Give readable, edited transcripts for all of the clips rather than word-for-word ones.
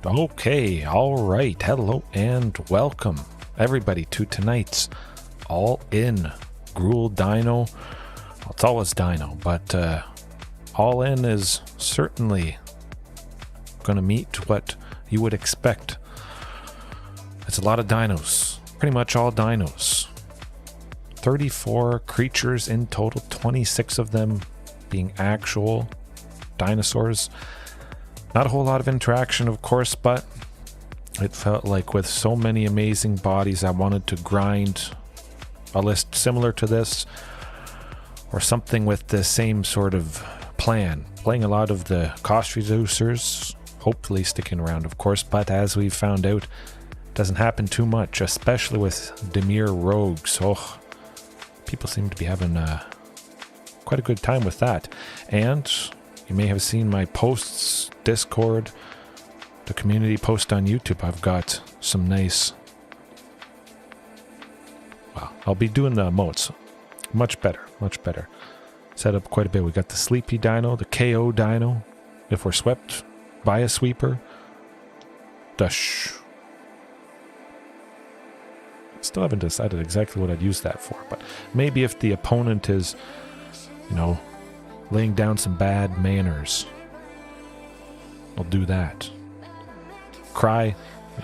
Okay, all right. Hello and welcome everybody to tonight's All In Gruul Dino. Well, it's always Dino, but All In is certainly going to meet what you would expect. It's a lot of dinos, pretty much all dinos. 34 creatures in total, 26 of them being actual dinosaurs. Not a whole lot of interaction, of course, but it felt like with so many amazing bodies, I wanted to grind a list similar to this, or something with the same sort of plan. Playing a lot of the cost reducers, hopefully sticking around, of course, but as we found out, it doesn't happen too much, especially with Dimir rogues. Oh, people seem to be having quite a good time with that. And you may have seen my posts, Discord, the community post on YouTube. I've got some nice... Well, I'll be doing the emotes. Much better. Set up quite a bit. We got the Sleepy Dino, the KO Dino, if we're swept by a sweeper. Dush. Still haven't decided exactly what I'd use that for, but maybe if the opponent is, you know, laying down some bad manners, I'll do that. Cry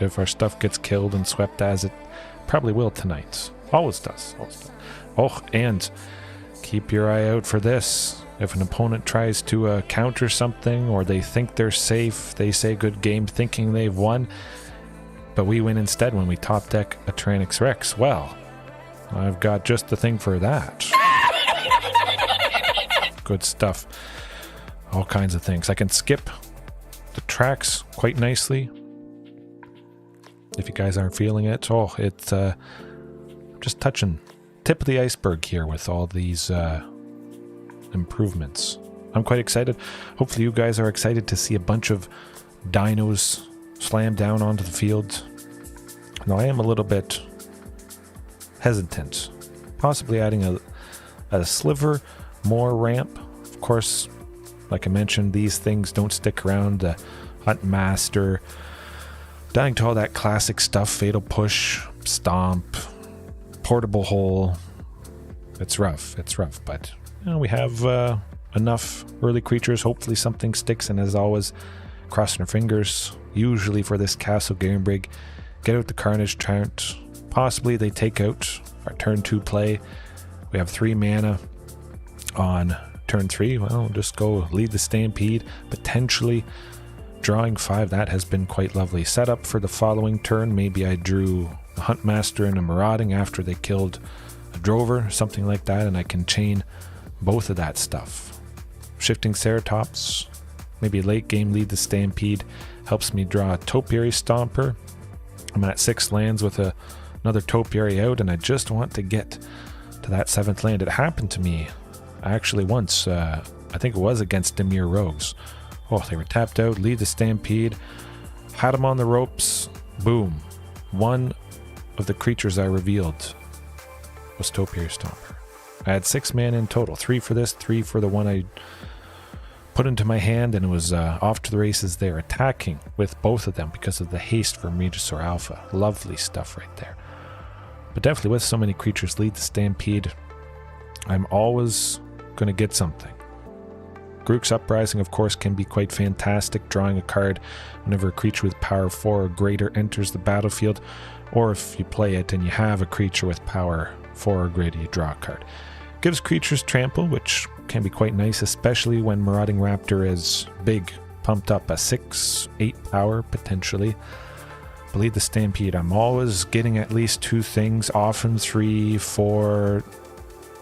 if our stuff gets killed and swept, as it probably will tonight. Always does. Oh, and keep your eye out for this. If an opponent tries to counter something, or they think they're safe, they say good game thinking they've won, but we win instead when we top deck a Tyrannix Rex. Well, I've got just the thing for that. Good stuff. All kinds of things. I can skip the tracks quite nicely, if you guys aren't feeling it. Oh, it's just touching tip of the iceberg here with all these improvements. I'm quite excited. Hopefully you guys are excited to see a bunch of dinos slam down onto the field. Now I am a little bit hesitant, possibly adding a sliver more ramp. Of course, like I mentioned, these things don't stick around. The Huntmaster, dying to all that classic stuff, fatal push, stomp, portable hole. It's rough, but you know, we have enough early creatures. Hopefully something sticks, and as always, crossing our fingers, usually for this Castle Garenbrig. Get out the Carnage Trout. Possibly they take out our turn 2 play. We have 3 mana on turn 3. Well, we'll just go Lead the Stampede, potentially drawing 5. That has been quite lovely. Set up for the following turn. Maybe I drew a Huntmaster and a Marauding after they killed a Drover, something like that, and I can chain both of that stuff. Shifting Ceratops, maybe late game Lead the Stampede, helps me draw a Topiary Stomper. I'm at 6 lands with another Topiary out, and I just want to get to that 7th land. It happened to me actually once. I think it was against Dimir Rogues. Oh, they were tapped out. Lead the Stampede. Had them on the ropes. Boom. One of the creatures I revealed was Topiary Stomper. I had 6 mana in total. 3 for this, 3 for the one I put into my hand, and it was off to the races there, attacking with both of them because of the haste for Megasaur Alpha. Lovely stuff right there. But definitely with so many creatures, Lead the Stampede, I'm always going to get something. Grixis Uprising, of course, can be quite fantastic, drawing a card whenever a creature with power 4 or greater enters the battlefield, or if you play it and you have a creature with power 4 or greater, you draw a card. Gives creatures trample, which can be quite nice, especially when Marauding Raptor is big, pumped up, a 6-8 power potentially. But Lead the Stampede, I'm always getting at least 2 things, often 3, 4,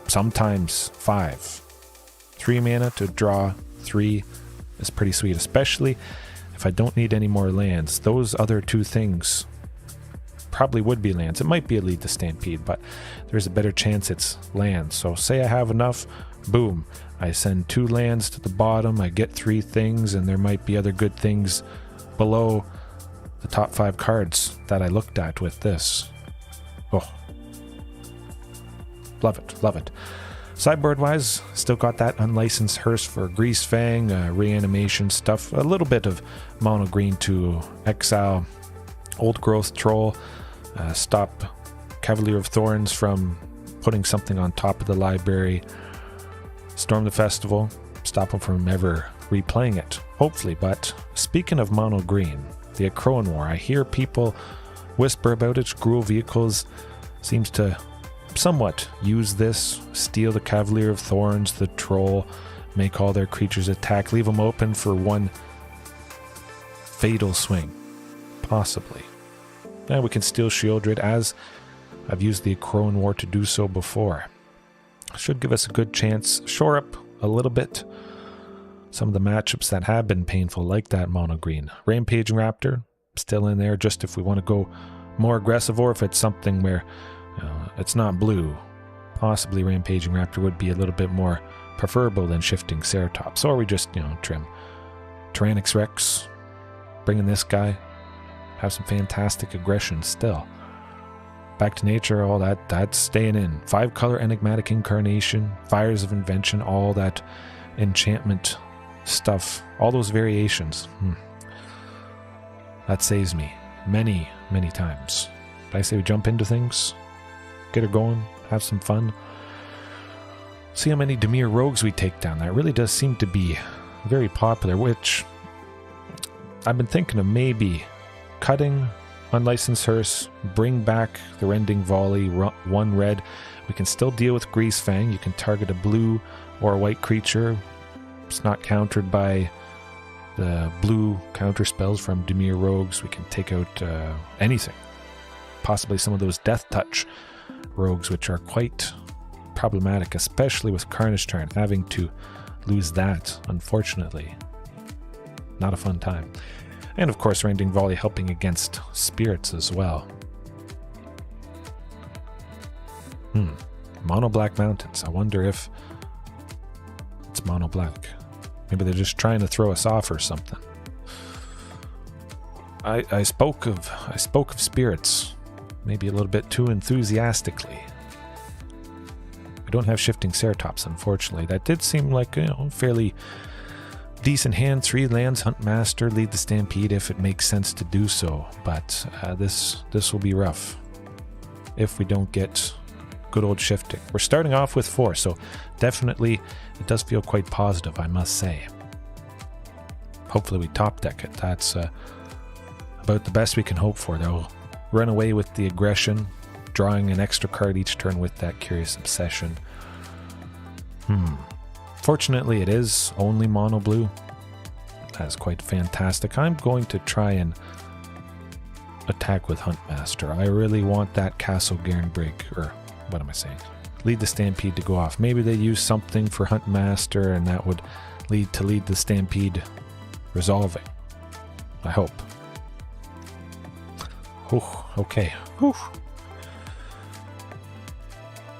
sometimes 5. 3 mana to draw 3 is pretty sweet, especially if I don't need any more lands. Those other 2 things probably would be lands. It might be a Lead the Stampede, but there's a better chance it's lands. So say I have enough, boom, I send 2 lands to the bottom, I get 3 things, and there might be other good things below the top 5 cards that I looked at with this. Oh, love it. Sideboard-wise, still got that unlicensed hearse for Grease Fang, reanimation stuff, a little bit of mono green to exile Old Growth Troll, stop Cavalier of Thorns from putting something on top of the library, Storm the Festival, stop them from ever replaying it, hopefully. But speaking of mono green, the Akroan War, I hear people whisper about it. Gruul Vehicles seems to somewhat use this, steal the Cavalier of Thorns, the Troll, make all their creatures attack, leave them open for one fatal swing, possibly. And we can steal Shieldred, as I've used the Akroan War to do so before. Should give us a good chance, shore up a little bit some of the matchups that have been painful, like that mono green. Rampaging Raptor, still in there, just if we want to go more aggressive, or if it's something where it's not blue, possibly Rampaging Raptor would be a little bit more preferable than Shifting Ceratops. Or we just, trim Tyrannix Rex, bring in this guy, have some fantastic aggression still. Back to nature, all that's staying in. 5-color Enigmatic Incarnation, Fires of Invention, all that enchantment stuff, all those variations. That saves me many, many times. But I say we jump into things, get her going, have some fun. See how many Dimir Rogues we take down. That really does seem to be very popular, which I've been thinking of maybe cutting Unlicensed Hearse, bring back the Rending Volley, 1 red. We can still deal with Grease Fang. You can target a blue or a white creature. It's not countered by the blue counter spells from Dimir Rogues. We can take out anything. Possibly some of those Death Touch rogues, which are quite problematic, especially with Carnage Turn. Having to lose that, unfortunately. Not a fun time. And of course, Rending Volley helping against spirits as well. Mono Black Mountains. I wonder if it's mono black. Maybe they're just trying to throw us off or something. I spoke of spirits, maybe a little bit too enthusiastically. We don't have Shifting Ceratops, unfortunately. That did seem like fairly decent hand. 3 lands, Huntmaster, Lead the Stampede if it makes sense to do so. But this will be rough if we don't get good old shifting. We're starting off with 4, so definitely it does feel quite positive, I must say. Hopefully we top deck it. That's about the best we can hope for. They'll run away with the aggression, drawing an extra card each turn with that Curious Obsession. Fortunately, it is only mono blue. That is quite fantastic. I'm going to try and attack with Huntmaster. I really want that Castle Garenbrig, or what am I saying? Lead the Stampede to go off. Maybe they use something for Huntmaster and that would lead to Lead the Stampede resolving. I hope. Okay.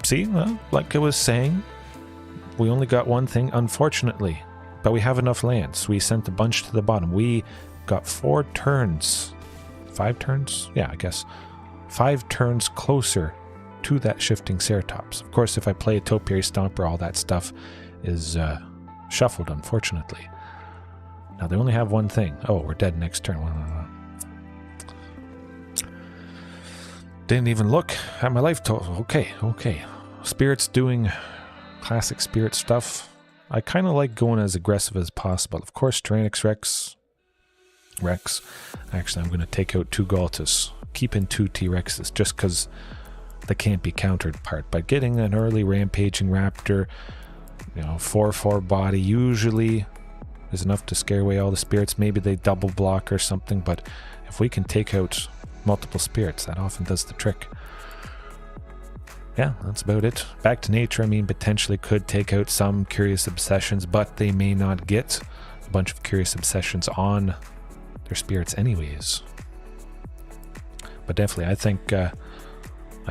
See, well, like I was saying, we only got one thing, unfortunately, but we have enough lands. We sent a bunch to the bottom. We got 4 turns. 5 turns? Yeah, I guess. 5 turns closer to that Shifting Ceratops. Of course, if I play a Topiary Stomper, all that stuff is shuffled, unfortunately. Now, they only have one thing. Oh, we're dead next turn. Didn't even look at my life total. Okay. Spirit's doing classic Spirit stuff. I kind of like going as aggressive as possible. Of course, Tyrannix Rex. Actually, I'm going to take out 2 Galtus. Keep in 2 T-Rexes just because they can't be countered part. But getting an early Rampaging Raptor, 4/4 body usually is enough to scare away all the spirits. Maybe they double block or something, but if we can take out multiple spirits, that often does the trick. Yeah, that's about it. Back to nature, potentially could take out some Curious Obsessions, but they may not get a bunch of Curious Obsessions on their spirits anyways. But definitely, I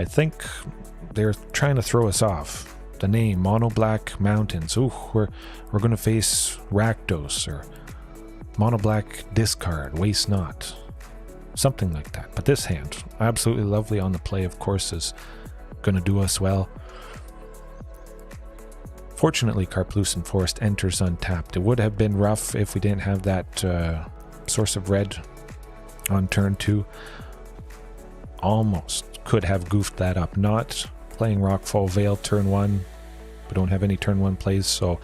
think they're trying to throw us off. The name, Mono Black Mountains. Ooh, we're going to face Rakdos, or Mono Black Discard, Waste Not. Something like that. But this hand, absolutely lovely on the play, of course, is going to do us well. Fortunately, Karplusan Forest enters untapped. It would have been rough if we didn't have that source of red on turn 2. Almost could have goofed that up. Not playing Rockfall Vale turn 1. We don't have any turn 1 plays, so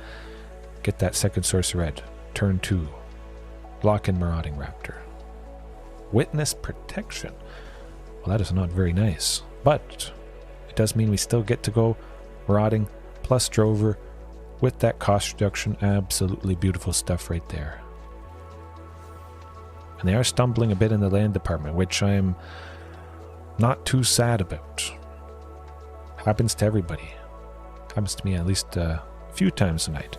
get that second source of red. Turn 2. Lock in Marauding Raptor. Witness Protection. Well, that is not very nice. But it does mean we still get to go Marauding plus Drover with that cost reduction. Absolutely beautiful stuff right there. And they are stumbling a bit in the land department, which I'm not too sad about. Happens to everybody. Happens to me at least a few times tonight.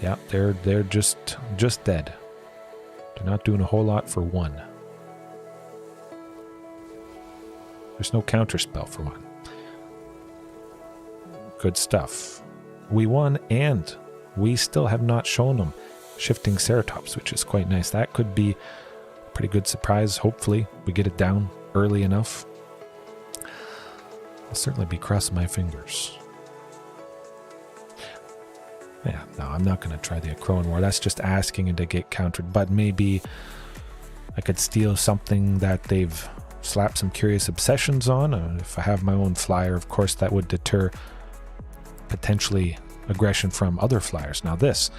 Yeah, they're just dead. They're not doing a whole lot for 1. There's no counterspell for 1. Good stuff. We won, and we still have not shown them shifting Ceratops, which is quite nice. That could be a pretty good surprise. Hopefully we get it down early enough. I'll certainly be crossing my fingers. Yeah, no, I'm not going to try the Acroan War. That's just asking it to get countered. But maybe I could steal something that they've slapped some Curious Obsessions on. If I have my own flyer, of course, that would deter potentially aggression from other flyers. Now this,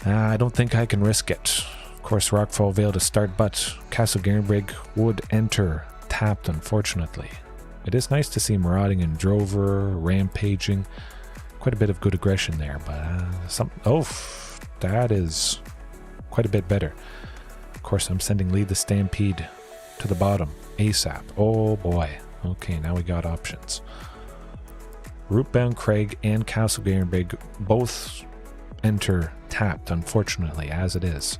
I don't think I can risk it. Of course, Rockfall Vale to start, but Castle Garenbrig would enter tapped, unfortunately. It is nice to see Marauding and Drover, Rampaging. Quite a bit of good aggression there, but that is quite a bit better. Of course, I'm sending Lead the Stampede to the bottom ASAP. Oh boy. Okay, now we got options. Rootbound Craig and Castle Garenbrig both enter tapped, unfortunately, as it is.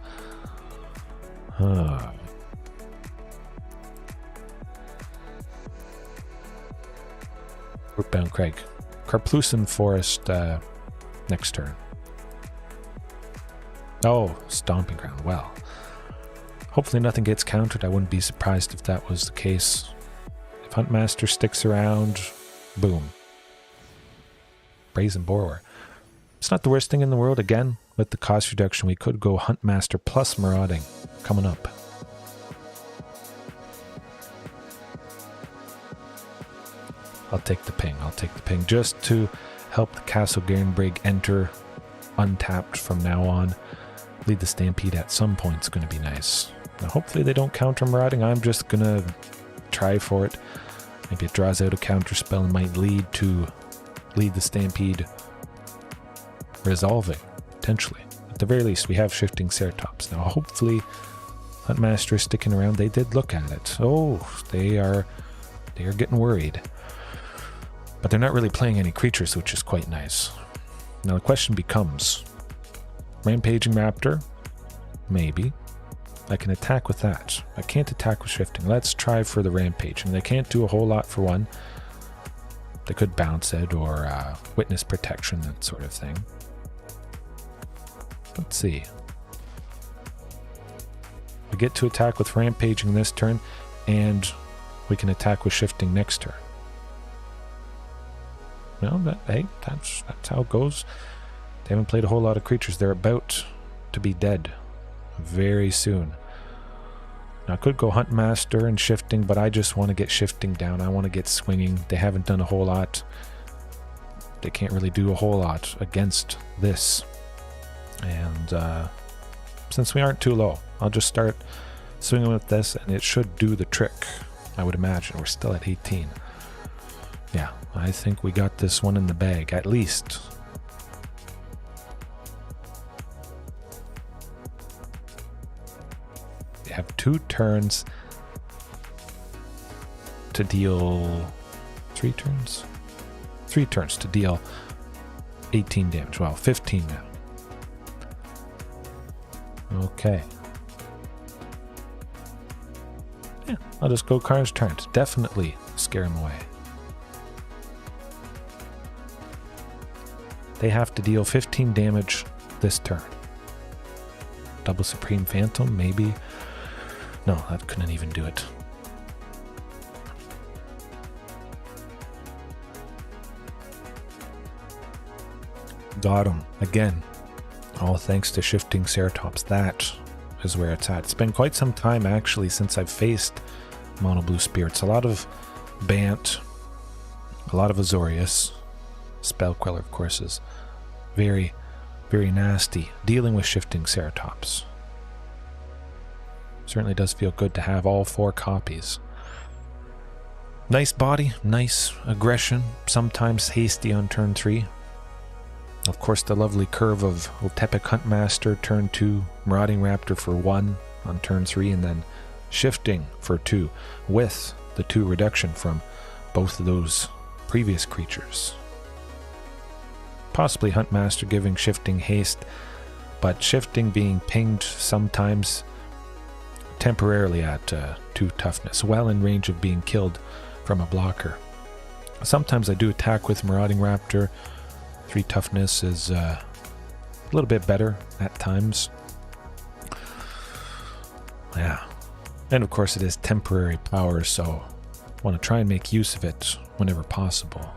Rootbound Craig. Karplusan Forest next turn. Oh, Stomping Ground. Well, hopefully nothing gets countered. I wouldn't be surprised if that was the case. If Huntmaster sticks around, boom. Brazen Borrower. It's not the worst thing in the world. Again, with the cost reduction, we could go Huntmaster plus Marauding coming up. I'll take the ping. Just to help the Castle Garenbrig enter untapped from now on. Lead the Stampede at some point is going to be nice. Now, hopefully they don't counter Marauding. I'm just going to try for it. Maybe it draws out a counter spell and might lead to Lead the Stampede resolving, potentially. At the very least, we have shifting Ceratops. Now, hopefully Huntmaster is sticking around. They did look at it. Oh, they are getting worried. But they're not really playing any creatures, which is quite nice. Now the question becomes, Rampaging Raptor? Maybe. I can attack with that. I can't attack with shifting. Let's try for the Rampaging. They can't do a whole lot for 1. They could bounce it or Witness Protection, that sort of thing. Let's see. We get to attack with Rampaging this turn, and we can attack with shifting next turn. No, that's how it goes. They haven't played a whole lot of creatures. They're about to be dead very soon. Now I could go Huntmaster and shifting, but I just want to get shifting down. I want to get swinging. They haven't done a whole lot. They can't really do a whole lot against this. And since we aren't too low, I'll just start swinging with this, and it should do the trick, I would imagine. We're still at 18. Yeah, I think we got this one in the bag, at least. We have 2 turns to deal... 3 turns? 3 turns to deal 18 damage. Well, 15 now. Okay. Yeah, I'll just go Karn's turn to definitely scare him away. They have to deal 15 damage this turn. Double Supreme Phantom, maybe. No, that couldn't even do it. Got him. Again, all thanks to shifting Ceratops. That is where it's at. It's been quite some time, actually, since I've faced Mono Blue Spirits. A lot of Bant, a lot of Azorius. Spell Queller, of course, is very, very nasty. Dealing with shifting Ceratops. Certainly does feel good to have all 4 copies. Nice body, nice aggression, sometimes hasty on turn 3. Of course, the lovely curve of Otepec Huntmaster, turn 2, Marauding Raptor for 1 on turn 3, and then shifting for 2, with the 2 reduction from both of those previous creatures. Possibly Huntmaster giving shifting haste, but shifting being pinged sometimes temporarily at 2 toughness, well in range of being killed from a blocker. Sometimes I do attack with Marauding Raptor. 3 toughness is a little bit better at times. Yeah. And of course it is temporary power, so I want to try and make use of it whenever possible.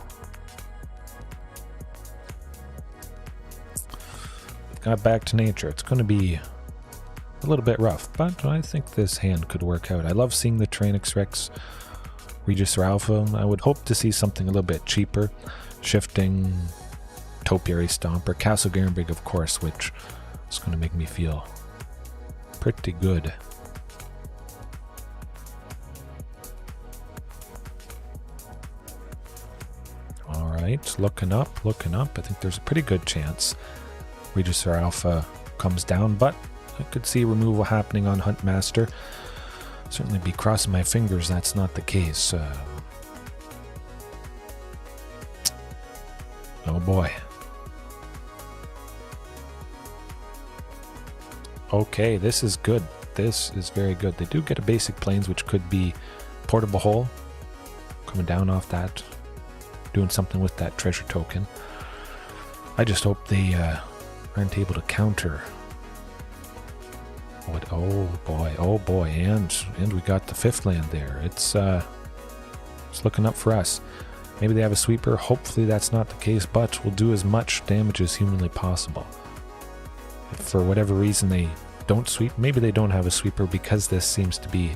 Got back to nature. It's going to be a little bit rough, but I think this hand could work out. I love seeing the Tyrannix Rex Regis or Alpha. I would hope to see something a little bit cheaper. Shifting, Topiary Stomp, or Castle Garenbrig, of course, which is going to make me feel pretty good. Alright, looking up, looking up. I think there's a pretty good chance Regis or Alpha comes down, but I could see removal happening on Huntmaster. Certainly be crossing my fingers that's not the case. Oh boy. Okay, this is good. This is very good. They do get a basic planes, which could be Portable Hole. Coming down off that. Doing something with that treasure token. I just hope they aren't able to counter. What? Oh boy, and we got the 5th land there. It's looking up for us. Maybe they have a sweeper. Hopefully that's not the case, but we'll do as much damage as humanly possible. If for whatever reason they don't sweep, maybe they don't have a sweeper because this seems to be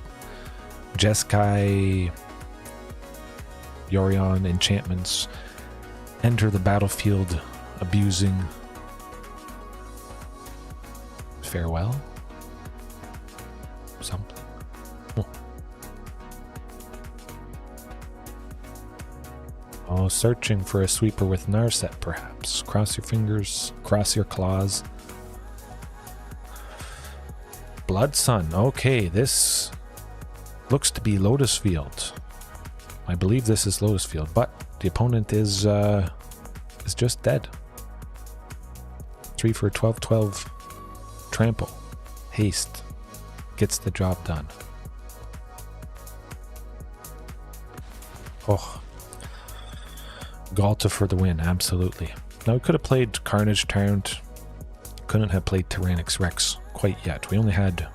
Jeskai, Yorion enchantments. Enter the battlefield abusing. Farewell? Something. Oh, searching for a sweeper with Narset, perhaps. Cross your fingers, cross your claws. Blood Sun. Okay, this looks to be Lotus Field. I believe this is Lotus Field, but the opponent is just dead. 3 for 12/12. Trample. Haste. Gets the job done. Oh. Galta for the win, absolutely. Now we could have played Carnage Tyrant. Couldn't have played Tyrannix Rex quite yet. We only had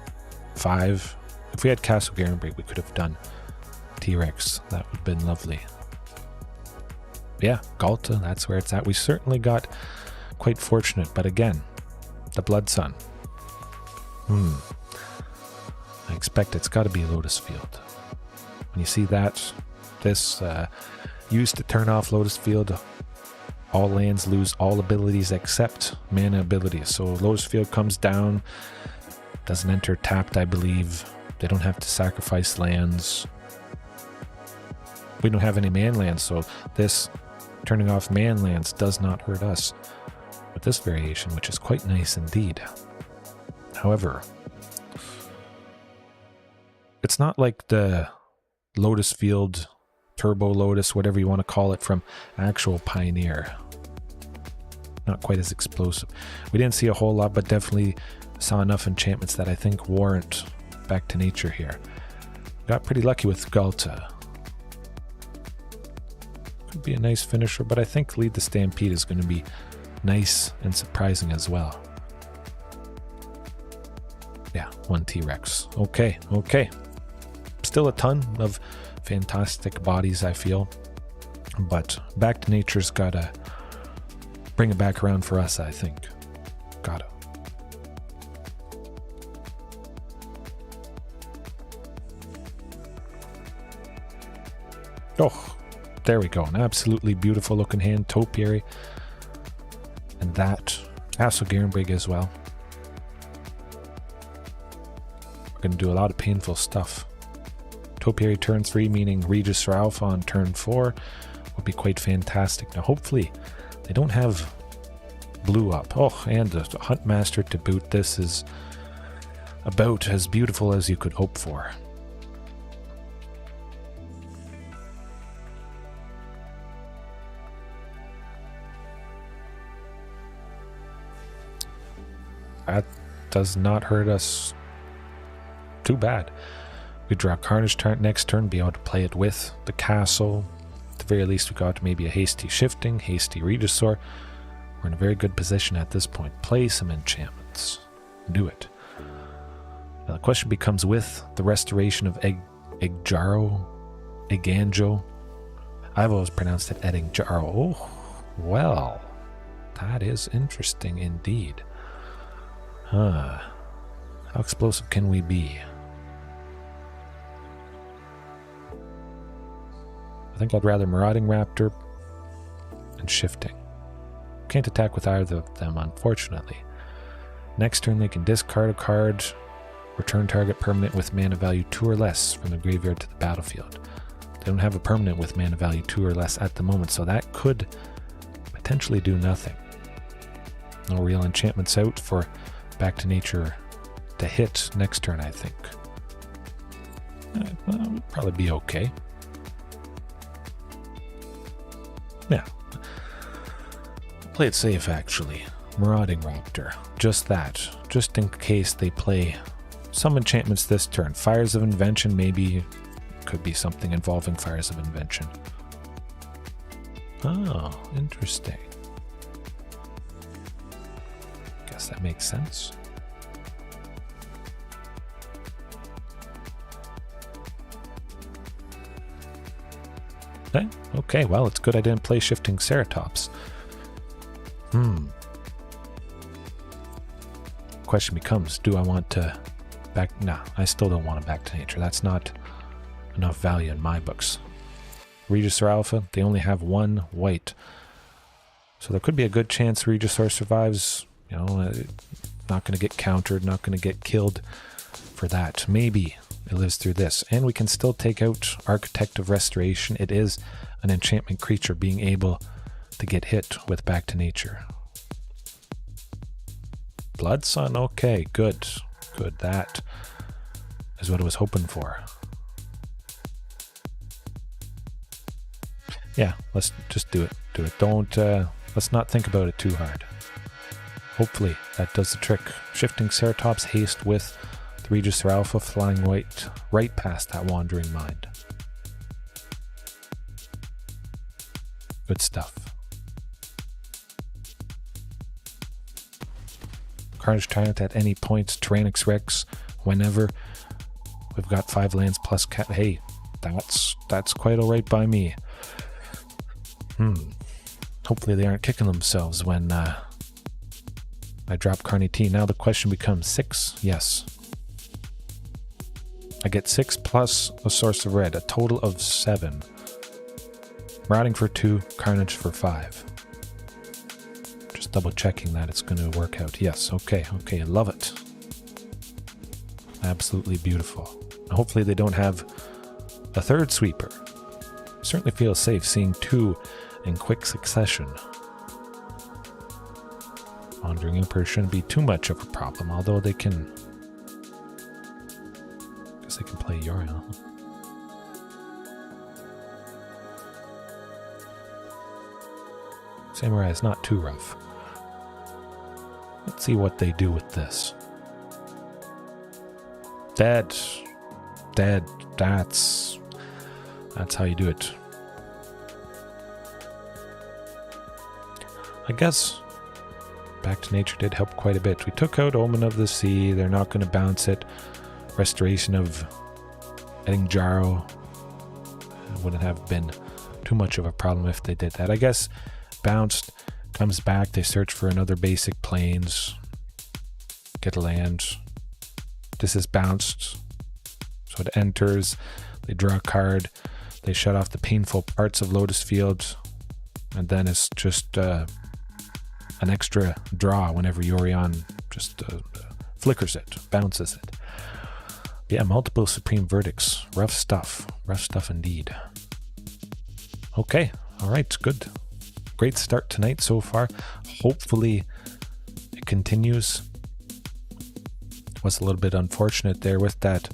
5. If we had Castle Garenbrig, we could have done T-Rex. That would have been lovely. Yeah, Galta, that's where it's at. We certainly got quite fortunate, but again, the Blood Sun. I expect it's got to be Lotus Field. When you see that, this used to turn off Lotus Field. All lands lose all abilities except mana abilities. So Lotus Field comes down, doesn't enter tapped, I believe. They don't have to sacrifice lands. We don't have any man lands, so this turning off man lands does not hurt us with this variation, which is quite nice indeed. However, it's not like the Lotus Field, Turbo Lotus, whatever you want to call it, from actual Pioneer. Not quite as explosive. We didn't see a whole lot, but definitely saw enough enchantments that I think warrant back to nature here. Got pretty lucky with Galta. Could be a nice finisher, but I think Lead the Stampede is going to be nice and surprising as well. Yeah, 1 T-Rex. Okay. Still a ton of fantastic bodies, I feel. But Back to Nature's got a bring it back around for us, I think. Gotta. Oh, there we go. An absolutely beautiful looking hand. Topiary. And that. Castle Garenbrig as well. We're going to do a lot of painful stuff. Topiary turn 3, meaning Regis or Alpha on turn 4 would be quite fantastic. Now hopefully they don't have blue up. Oh, and the Huntmaster to boot. This is about as beautiful as you could hope for. That does not hurt us too bad. We draw Carnage turn next turn, be able to play it with the castle. At the very least, we got maybe a hasty shifting, hasty Regisaur. We're in a very good position at this point. Play some enchantments. Do it. Now the question becomes, with the restoration of Egganjo. I've always pronounced it Edingjaro. Oh, well, that is interesting indeed. Huh. How explosive can we be? I think I'd rather Marauding Raptor and shifting. Can't attack with either of them, unfortunately. Next turn they can discard a card, return target permanent with mana value 2 or less from the graveyard to the battlefield. They don't have a permanent with mana value 2 or less at the moment, so that could potentially do nothing. No real enchantments out for Back to Nature to hit next turn, I think. Well, it would probably be okay. Yeah. Play it safe, actually. Marauding Raptor. Just that. Just in case they play some enchantments this turn. Fires of Invention, maybe. Could be something involving Fires of Invention. Oh, interesting. Guess that makes sense. Okay, well, it's good I didn't play Shifting Ceratops. Question becomes, do I want to back... Nah, I still don't want to Back to Nature. That's not enough value in my books. Regisaur Alpha, they only have 1 white. So there could be a good chance Regisaur survives. You know, not going to get countered, not going to get killed for that. Maybe it lives through this. And we can still take out Architect of Restoration. It is an enchantment creature being able to get hit with Back to Nature. Blood Sun, okay, good. Good, that is what I was hoping for. Yeah, let's just do it. Do it. Don't, let's not think about it too hard. Hopefully that does the trick. Shifting Ceratops, haste with the Regisaur Alpha, flying right past that Wandering Mind. Good stuff. Carnage Tyrant at any point, Tyrannix Rex, whenever. We've got 5 lands plus cat. Hey, that's quite alright by me. Hopefully they aren't kicking themselves when I drop Carney T. Now the question becomes 6? Yes. I get 6 plus a source of red, a total of 7. Marauding for 2, Carnage for 5. Just double checking that it's going to work out. Yes, okay, love it. Absolutely beautiful. Hopefully they don't have a third sweeper. Certainly feels safe seeing 2 in quick succession. Wandering Emperor shouldn't be too much of a problem, although they can... I guess they can play Yorion. Samurai is not too rough. Let's see what they do with this. Dead. That's how you do it. I guess Back to Nature did help quite a bit. We took out Omen of the Sea. They're not going to bounce it. Restoration of Edingjaro wouldn't have been too much of a problem if they did that. I guess bounced Comes back, they search for another basic plains. Get a land. This is bounced. So it enters. They draw a card. They shut off the painful parts of Lotus Field. And then it's just an extra draw whenever Yorion just flickers it, bounces it. Yeah, multiple Supreme Verdicts. Rough stuff. Rough stuff indeed. Okay, alright, good. Great start tonight so far. Hopefully it continues. Was a little bit unfortunate there with that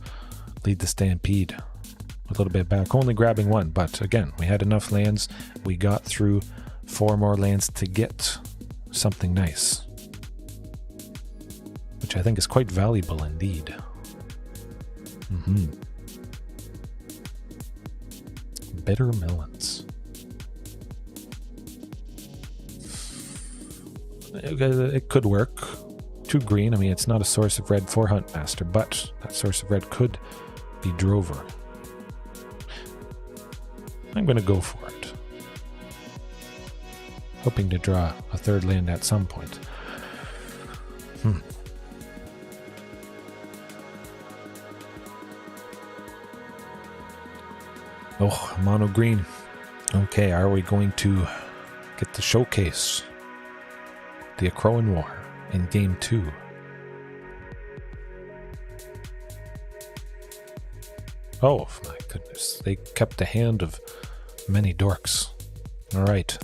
Lead the Stampede. A little bit back, only grabbing one, but again, we had enough lands. We got through 4 more lands to get something nice, which I think is quite valuable indeed. Bitter melons. It could work. 2 green, I mean, it's not a source of red for Huntmaster, but that source of red could be Drover. I'm going to go for it. Hoping to draw a 3rd land at some point. Oh, mono green. Okay, are we going to get the showcase? The Akroan War in Game 2. Oh my goodness, they kept the hand of many dorks. Alright.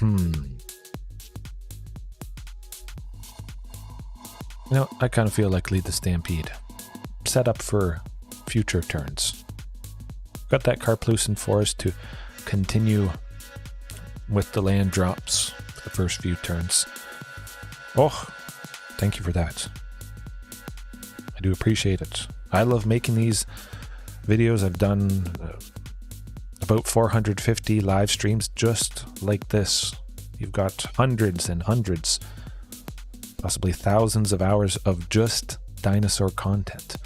You know, I kind of feel like Lead the Stampede. Set up for future turns. Got that Karplusan Forest to continue with the land drops for the first few turns. Oh, thank you for that. I do appreciate it. I love making these videos. I've done about 450 live streams just like this. You've got hundreds and hundreds, possibly thousands of hours of just dinosaur content.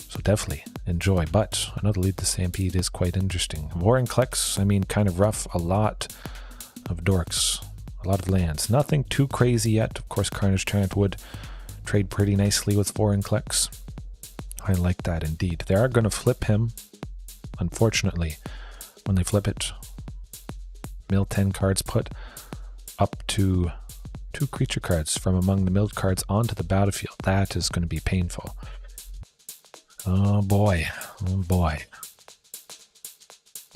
So definitely enjoy, but I know the Lead the Stampede is quite interesting. Vorinclex, I mean, kind of rough. A lot of dorks, a lot of lands. Nothing too crazy yet. Of course, Carnage Giant would trade pretty nicely with Vorinclex. I like that indeed. They are going to flip him, unfortunately. When they flip it, mill 10 cards, put up to 2 creature cards from among the milled cards onto the battlefield. That is going to be painful. Oh boy, oh boy.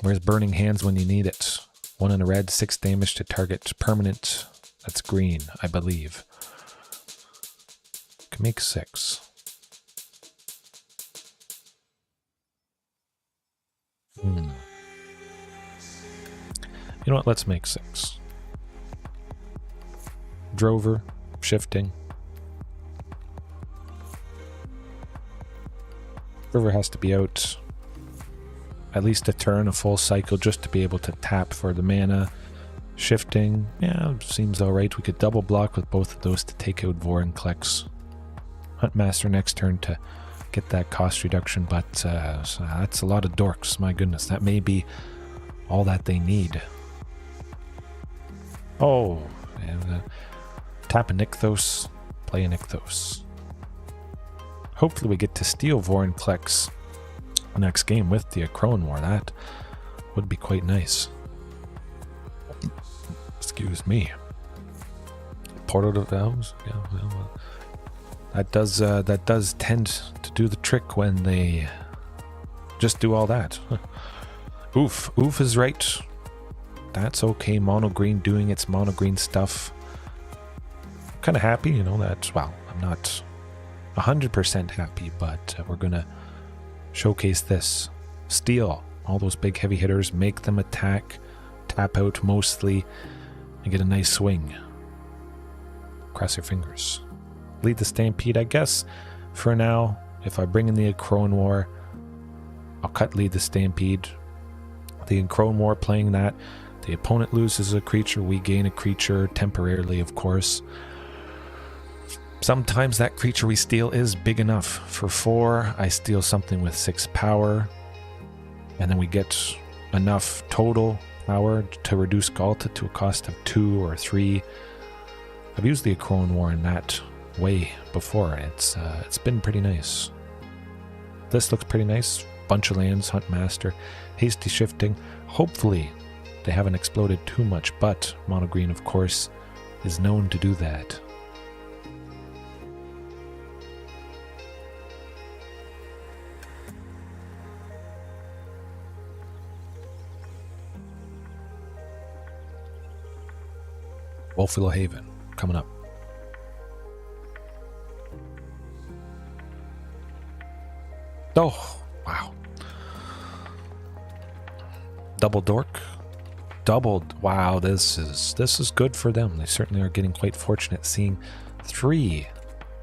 Where's Burning Hands when you need it? 1 in a red, 6 damage to target permanent. That's green, I believe. Can make 6. You know what, let's make 6. Drover, shifting. River has to be out at least a turn, a full cycle, just to be able to tap for the mana. Shifting, yeah, seems alright. We could double block with both of those to take out Vorinclex. Huntmaster next turn to get that cost reduction, but so that's a lot of dorks, my goodness. That may be all that they need. Oh, and tap a Nykthos, play a Nykthos. Hopefully we get to steal Vorinclex next game with the Akroan War. That would be quite nice. Excuse me. Portal to Valves? Yeah, well, that does tend to do the trick when they just do all that. Oof is right. That's okay. Mono green doing its mono green stuff. Kind of happy, you know, that, well, I'm not 100% happy, but we're gonna showcase this. Steal all those big heavy hitters, make them attack, tap out mostly, and get a nice swing. Cross your fingers. Lead the Stampede, I guess. For now, if I bring in the Akroan War, I'll cut Lead the Stampede. The Akroan War playing that, the opponent loses a creature, we gain a creature temporarily, of course. Sometimes that creature we steal is big enough. For 4, I steal something with 6 power. And then we get enough total power to reduce Galta to a cost of 2 or 3. I've used the Acron War in that way before. It's been pretty nice. This looks pretty nice. Bunch of lands, Huntmaster, hasty shifting. Hopefully they haven't exploded too much, but mono green, of course, is known to do that. Wolfville Haven coming up. Oh, wow. Double dork. Doubled. Wow, this is good for them. They certainly are getting quite fortunate seeing 3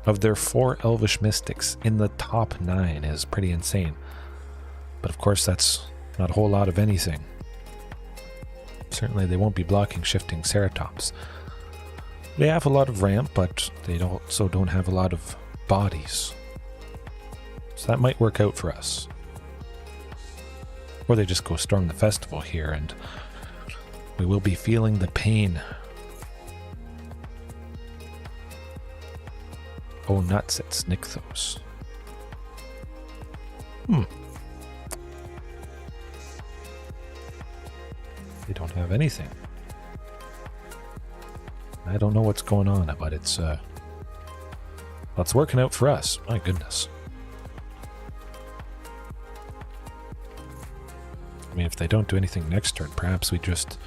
of their 4 Elvish Mystics in the top 9 is pretty insane. But of course that's not a whole lot of anything. Certainly they won't be blocking shifting Ceratops. They have a lot of ramp, but they also don't have a lot of bodies. So that might work out for us. Or they just go storm the festival here and we will be feeling the pain. Oh, nuts, it's Nykthos. They don't have anything. I don't know what's going on, but it's working out for us. My goodness. I mean, if they don't do anything next turn, perhaps we just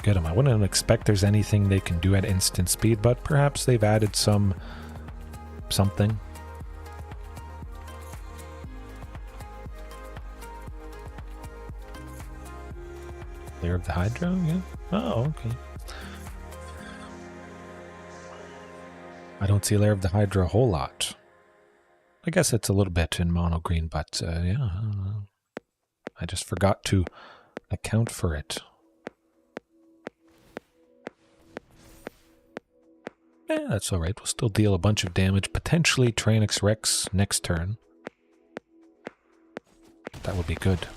get them. I wouldn't expect there's anything they can do at instant speed, but perhaps they've added something. Lair of the Hydra, yeah. Oh, okay. I don't see Lair of the Hydra a whole lot. I guess it's a little bit in mono green, but yeah, I just forgot to account for it. Yeah, that's alright. We'll still deal a bunch of damage. Potentially Tranix Rex next turn. That would be good.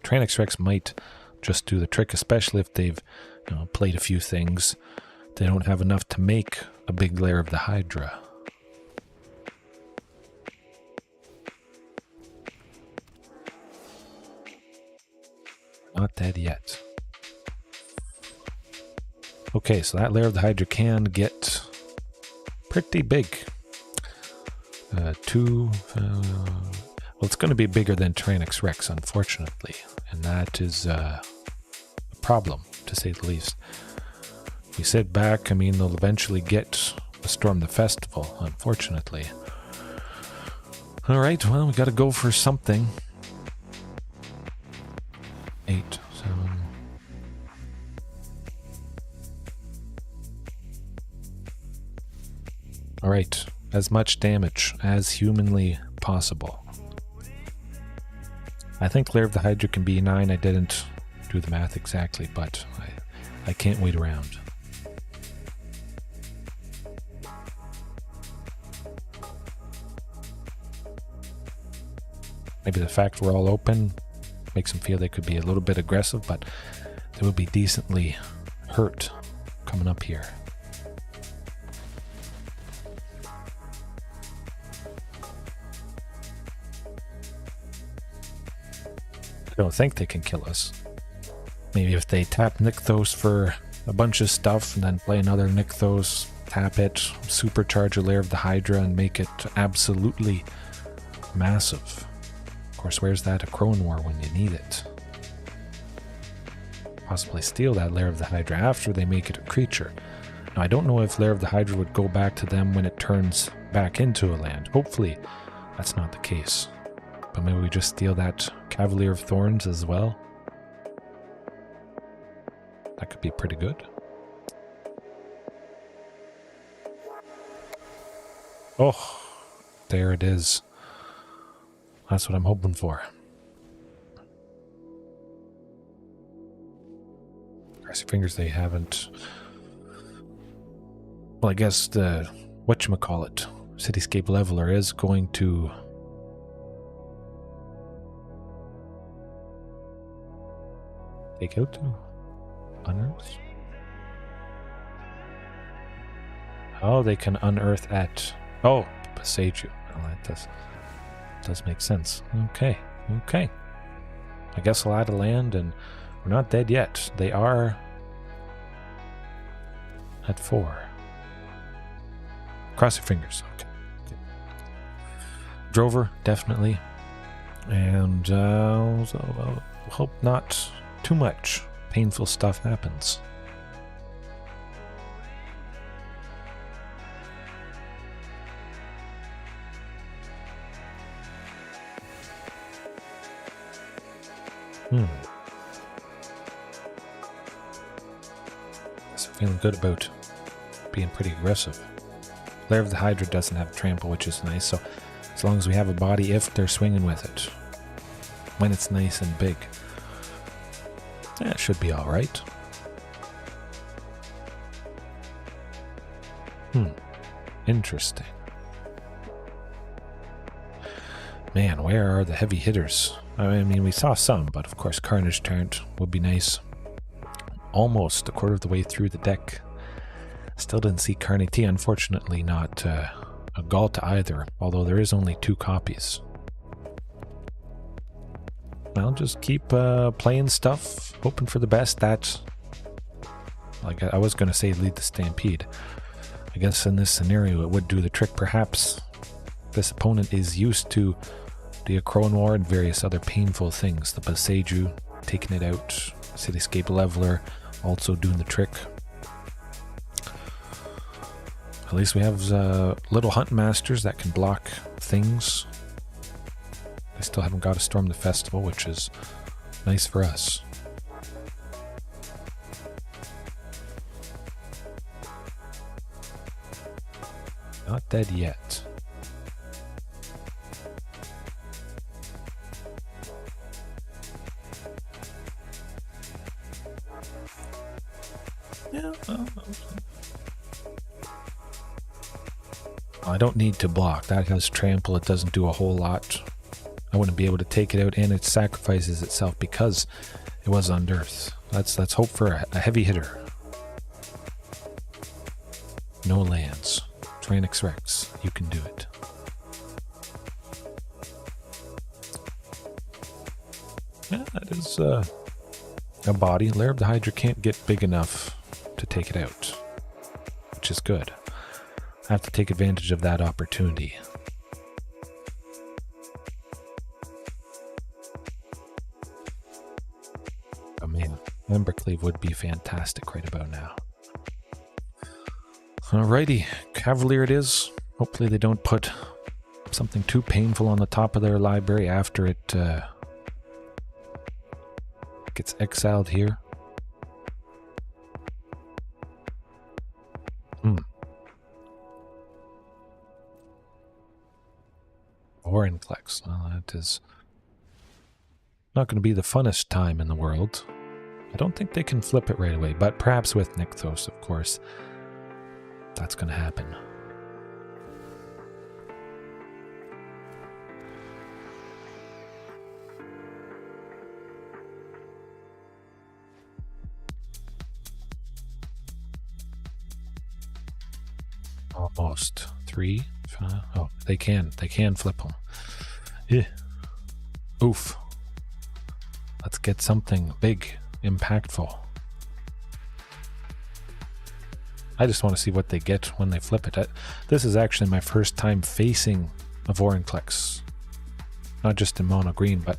Tranix Rex might just do the trick, especially if they've played a few things. They don't have enough to make a big Lair of the Hydra. Not dead yet. Okay, so that Lair of the Hydra can get pretty big. Well, it's going to be bigger than Tranix Rex, unfortunately. And that is a problem, to say the least. We sit back, I mean, they'll eventually get a Storm the Festival, unfortunately. Alright, well, we gotta go for something. 8, 7. Alright, as much damage as humanly possible. I think Lair of the Hydra can be 9. I didn't do the math exactly, but I can't wait around. Maybe the fact we're all open makes them feel they could be a little bit aggressive, but they will be decently hurt coming up here. I don't think they can kill us. Maybe if they tap Nykthos for a bunch of stuff and then play another Nykthos, tap it, supercharge a Lair of the Hydra and make it absolutely massive. Of course, where's that Acron War when you need it? Possibly steal that Lair of the Hydra after they make it a creature. Now, I don't know if Lair of the Hydra would go back to them when it turns back into a land. Hopefully, that's not the case. But maybe we just steal that Cavalier of Thorns as well. That could be pretty good. Oh, there it is. That's what I'm hoping for. Cross your fingers they haven't. Well, I guess the whatchamacallit, Cityscape Leveler is going to Take out to unearth. Oh, they can unearth at... Oh, Boseiju. Well, that does make sense. Okay. I guess I'll add a land, and we're not dead yet. They are at 4. Cross your fingers. Okay. Drover, definitely. And so, hope not too much painful stuff happens. So feeling good about being pretty aggressive. Lair of the Hydra doesn't have trample, which is nice, so as long as we have a body, if they're swinging with it, when it's nice and big, it should be alright. Interesting. Man, where are the heavy hitters? I mean, we saw some, but of course Carnage Tyrant would be nice. Almost a quarter of the way through the deck. Still didn't see Carnity, unfortunately not a Galta either, although there is only 2 copies. I'll just keep playing stuff, hoping for the best. That, like I was going to say, Lead the Stampede. I guess in this scenario it would do the trick. Perhaps this opponent is used to the Akroan War and various other painful things. The Boseiju, taking it out. Cityscape Leveler, also doing the trick. At least we have little Huntmasters that can block things. I still haven't got to storm the festival, which is nice for us. Not dead yet. Yeah, I don't need to block. That has trample. It doesn't do a whole lot. I wouldn't be able to take it out, and it sacrifices itself because it was unearthed. Let's hope for a heavy hitter. No lands. Tyrannosaurus Rex, you can do it. Yeah, that is a body. Lair of the Hydra can't get big enough to take it out, which is good. I have to take advantage of that opportunity. Oh man, Embercleave would be fantastic right about now. Alrighty, Cavalier it is. Hopefully they don't put something too painful on the top of their library after it gets exiled here. Vorinclex. Well, that is not going to be the funnest time in the world. I don't think they can flip it right away, but perhaps with Nykthos, of course, that's going to happen. Almost 3. Oh, they can flip them. Yeah. Oof. Let's get something big, impactful. I just want to see what they get when they flip it. This is actually my first time facing a Vorinclex. Not just in mono green, but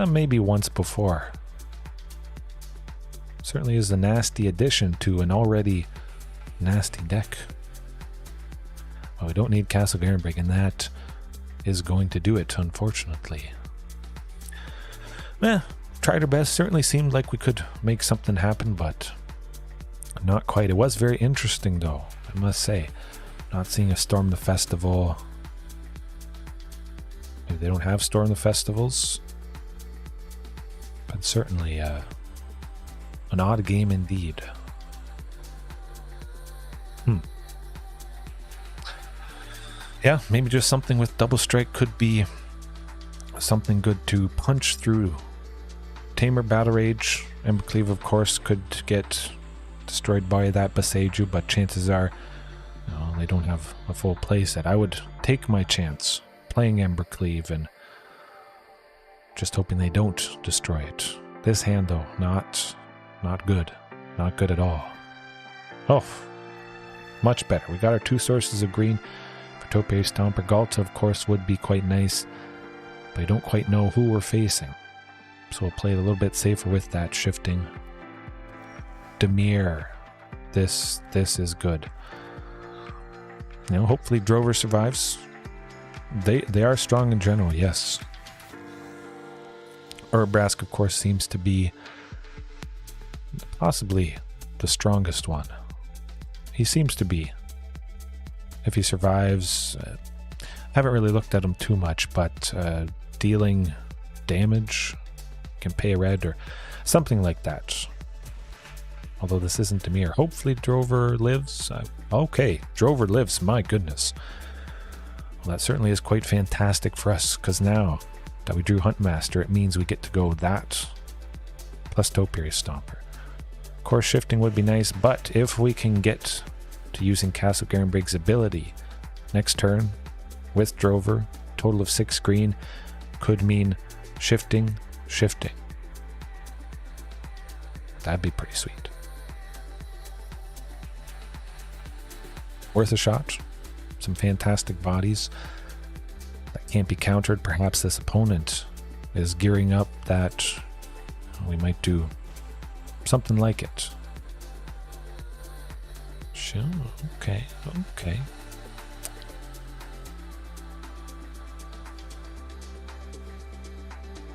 maybe once before. Certainly is a nasty addition to an already nasty deck. Well, we don't need Castle Garenbrig, and that is going to do it, unfortunately. Tried our best. Certainly seemed like we could make something happen, but not quite. It was very interesting, though, I must say. Not seeing a Storm the Festival. Maybe they don't have Storm the Festivals. But certainly an odd game indeed. Yeah, maybe just something with Double Strike could be something good to punch through. Tamer Battle Rage, Embercleave, of course, could get destroyed by that Boseiju, but chances are they don't have a full playset. I would take my chance playing Embercleave and just hoping they don't destroy it. This hand, though, not good. Not good at all. Oh, much better. We got our 2 sources of green for Topiary Stomper. Galta, of course, would be quite nice, but I don't quite know who we're facing. So we'll play it a little bit safer with that shifting. Dimir. This is good. Hopefully Drover survives. They are strong in general, yes. Urabrask, of course, seems to be possibly the strongest one. He seems to be. If he survives, haven't really looked at him too much, but dealing damage, can pay a red or something like that. Although this isn't Dimir. Hopefully Drover lives. Okay, Drover lives, my goodness. Well, that certainly is quite fantastic for us, because now that we drew Huntmaster, it means we get to go that plus Topiary Stomper. Of course, shifting would be nice, but if we can get to using Castle Garenbrig's ability next turn with Drover, total of 6 green, could mean shifting. That'd be pretty sweet. Worth a shot. Some fantastic bodies that can't be countered. Perhaps this opponent is gearing up that we might do something like it. Sure, okay.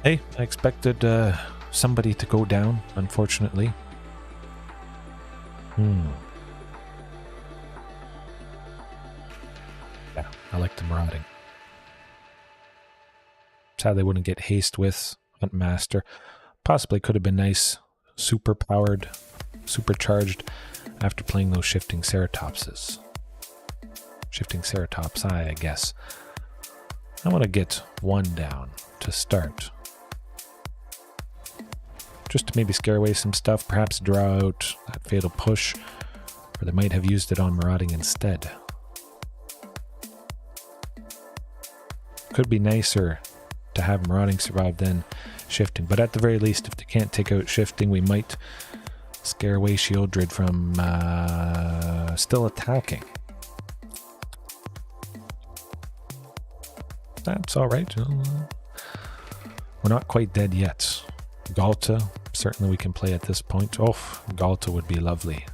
Hey, I expected somebody to go down, unfortunately. Yeah, I like the Marauding. Sad they wouldn't get haste with Huntmaster. Possibly could have been nice, super powered, supercharged after playing those shifting Ceratopses. Shifting Ceratopsi, I guess. I want to get 1 down to start. Just to maybe scare away some stuff, perhaps draw out that Fatal Push, or they might have used it on Marauding instead. Could be nicer to have Marauding survive than shifting, but at the very least, if they can't take out shifting, we might scare away Shieldred from still attacking. That's alright. We're not quite dead yet. Galta, certainly we can play at this point. Oh, Galta would be lovely.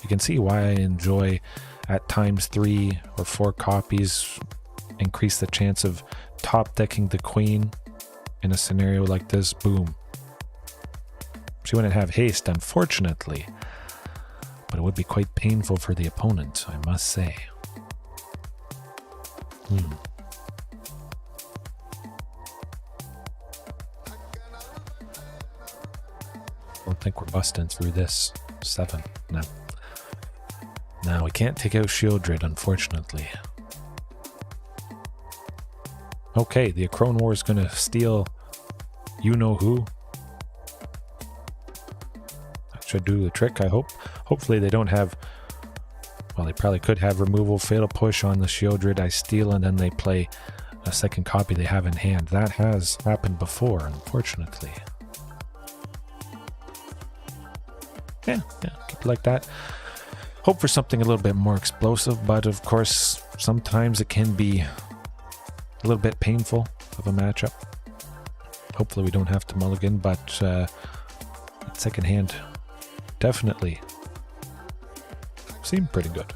You can see why I enjoy at times 3 or 4 copies, increase the chance of top decking the queen in a scenario like this. Boom. She wouldn't have haste, unfortunately, but it would be quite painful for the opponent, I must say. Don't think we're busting through this. 7. No. No, we can't take out Shieldred, unfortunately. Okay, the Acrone War is going to steal you-know-who. That should do the trick, I hope. Hopefully they don't have... Well, they probably could have removal, Fatal Push on the Shieldred. I steal, and then they play a second copy they have in hand. That has happened before, unfortunately. Yeah, keep it like that. Hope for something a little bit more explosive, but of course, sometimes it can be a little bit painful of a matchup. Hopefully we don't have to mulligan, but second hand definitely seemed pretty good.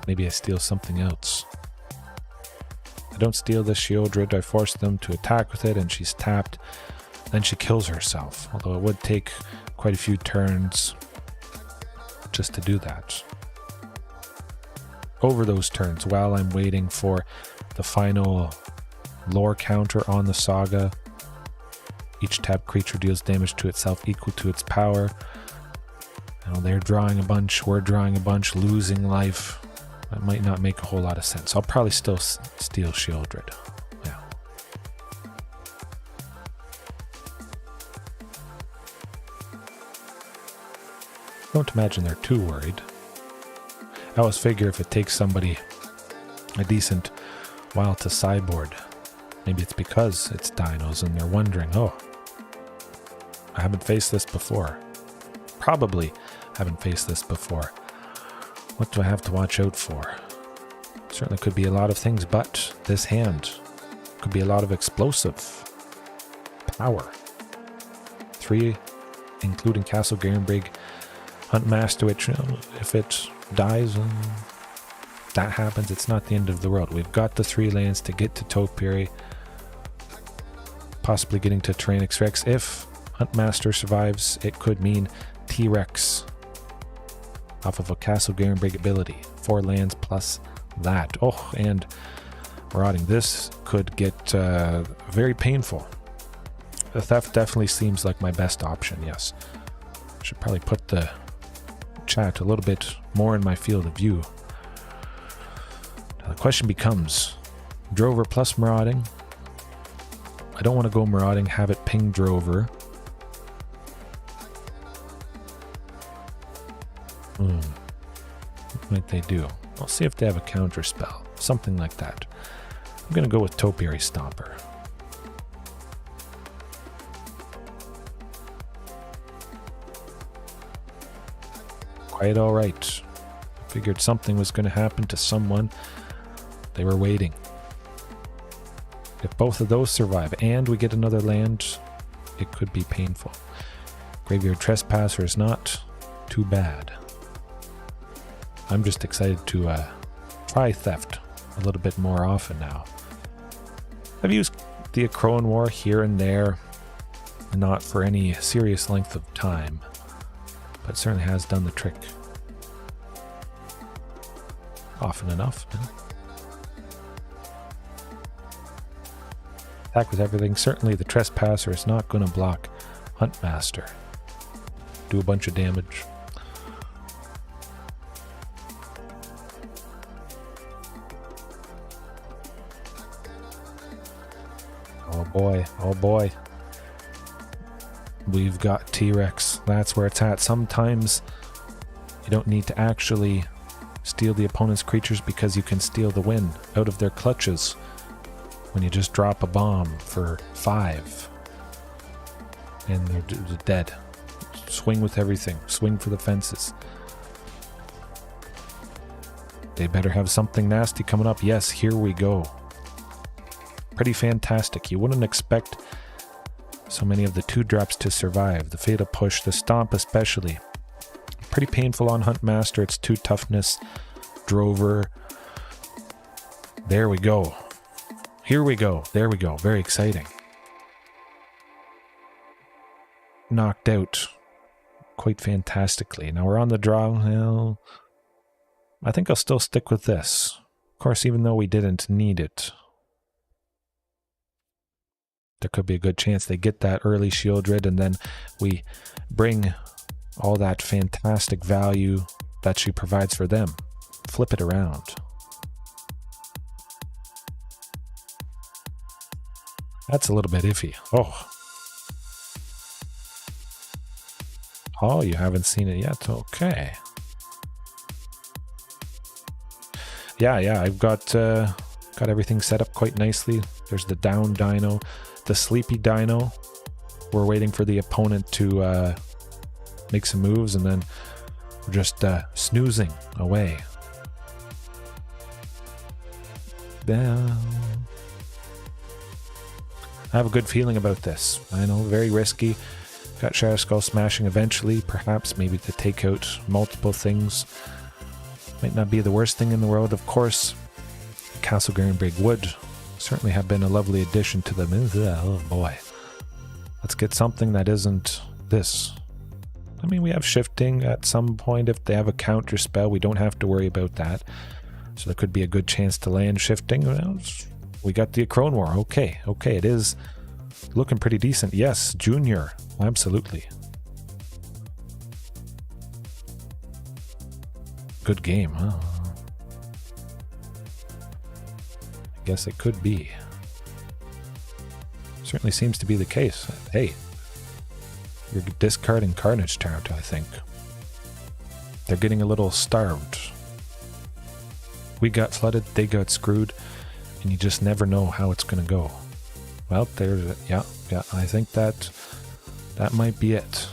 Maybe I steal something else. I don't steal the Shieldred, I force them to attack with it, and she's tapped. Then she kills herself, although it would take quite a few turns just to do that. Over those turns, while I'm waiting for the final lore counter on the saga, each tapped creature deals damage to itself equal to its power. Now they're drawing a bunch, we're drawing a bunch, losing life. That might not make a whole lot of sense. I'll probably still steal Shieldred. Yeah, Don't imagine they're too worried. I always figure if it takes somebody a decent while to sideboard, maybe it's because it's dinos and they're wondering, oh, I haven't faced this before. Probably haven't faced this before. What do I have to watch out for? Certainly could be a lot of things, but this hand could be a lot of explosive power. 3, including Castle Garenbrig, Huntmaster, which, if it dies and that happens, it's not the end of the world. We've got the 3 lands to get to Topiary, possibly getting to Tyrannix Rex. If Huntmaster survives, it could mean T-Rex off of a Castle Garenbrig ability. 4 lands plus that. Oh, and Marauding. This could get very painful. The Theft definitely seems like my best option, yes. Should probably put the chat a little bit more in my field of view. Now the question becomes, Drover plus Marauding. I don't want to go Marauding, have it ping Drover. What might they do? I'll see if they have a counter spell. Something like that. I'm going to go with Topiary Stomper. Quite alright. Figured something was going to happen to someone. They were waiting. If both of those survive and we get another land, it could be painful. Graveyard Trespasser is not too bad. I'm just excited to try Theft a little bit more often now. I've used the Akroan War here and there, not for any serious length of time, but it certainly has done the trick often enough. Attack with everything. Certainly the Trespasser is not going to block Huntmaster. Do a bunch of damage. Oh boy, oh boy. We've got T-Rex. That's where it's at. Sometimes you don't need to actually steal the opponent's creatures because you can steal the win out of their clutches when you just drop a bomb for 5 and they're dead. Swing with everything. Swing for the fences. They better have something nasty coming up. Yes, here we go. Pretty fantastic. You wouldn't expect so many of the 2-drops to survive. The Fatal Push, the Stomp especially. Pretty painful on Huntmaster. It's 2 toughness. Drover. There we go. Here we go. There we go. Very exciting. Knocked out quite fantastically. Now we're on the draw. Well, I think I'll still stick with this. Of course, even though we didn't need it, there could be a good chance they get that early Shieldred, and then we bring all that fantastic value that she provides for them. Flip it around. That's a little bit iffy. Oh, you haven't seen it yet? Okay. Yeah, I've got everything set up quite nicely. There's the down dino. The sleepy dino. We're waiting for the opponent to make some moves, and then we're just snoozing away. I have a good feeling about this. I know, very risky. Got Shadow Skull smashing eventually, perhaps maybe to take out multiple things. Might not be the worst thing in the world. Of course, Castle Garenbrig would certainly have been a lovely addition to them. Oh boy. Let's get something that isn't this. I mean, we have shifting at some point. If they have a counter spell, we don't have to worry about that. So there could be a good chance to land shifting. Well, we got the Akroan War. Okay, it is looking pretty decent. Yes, Junior. Absolutely. Good game, huh? I guess it could be. Certainly seems to be the case. Hey, you're discarding Carnage Tarot, I think. They're getting a little starved. We got flooded, they got screwed, and you just never know how it's going to go. Well, there's it. Yeah, I think that might be it.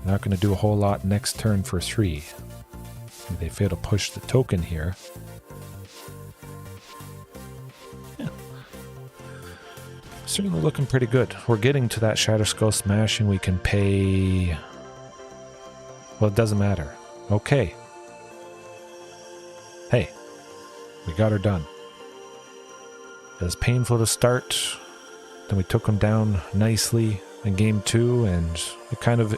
Not going to do a whole lot next turn for 3. If they fail to push the token here. Yeah. Certainly looking pretty good. We're getting to that Shatter Skull smashing. We can pay... Well, it doesn't matter. Okay. Hey, we got her done. It was painful to start. Then we took them down nicely in game 2, and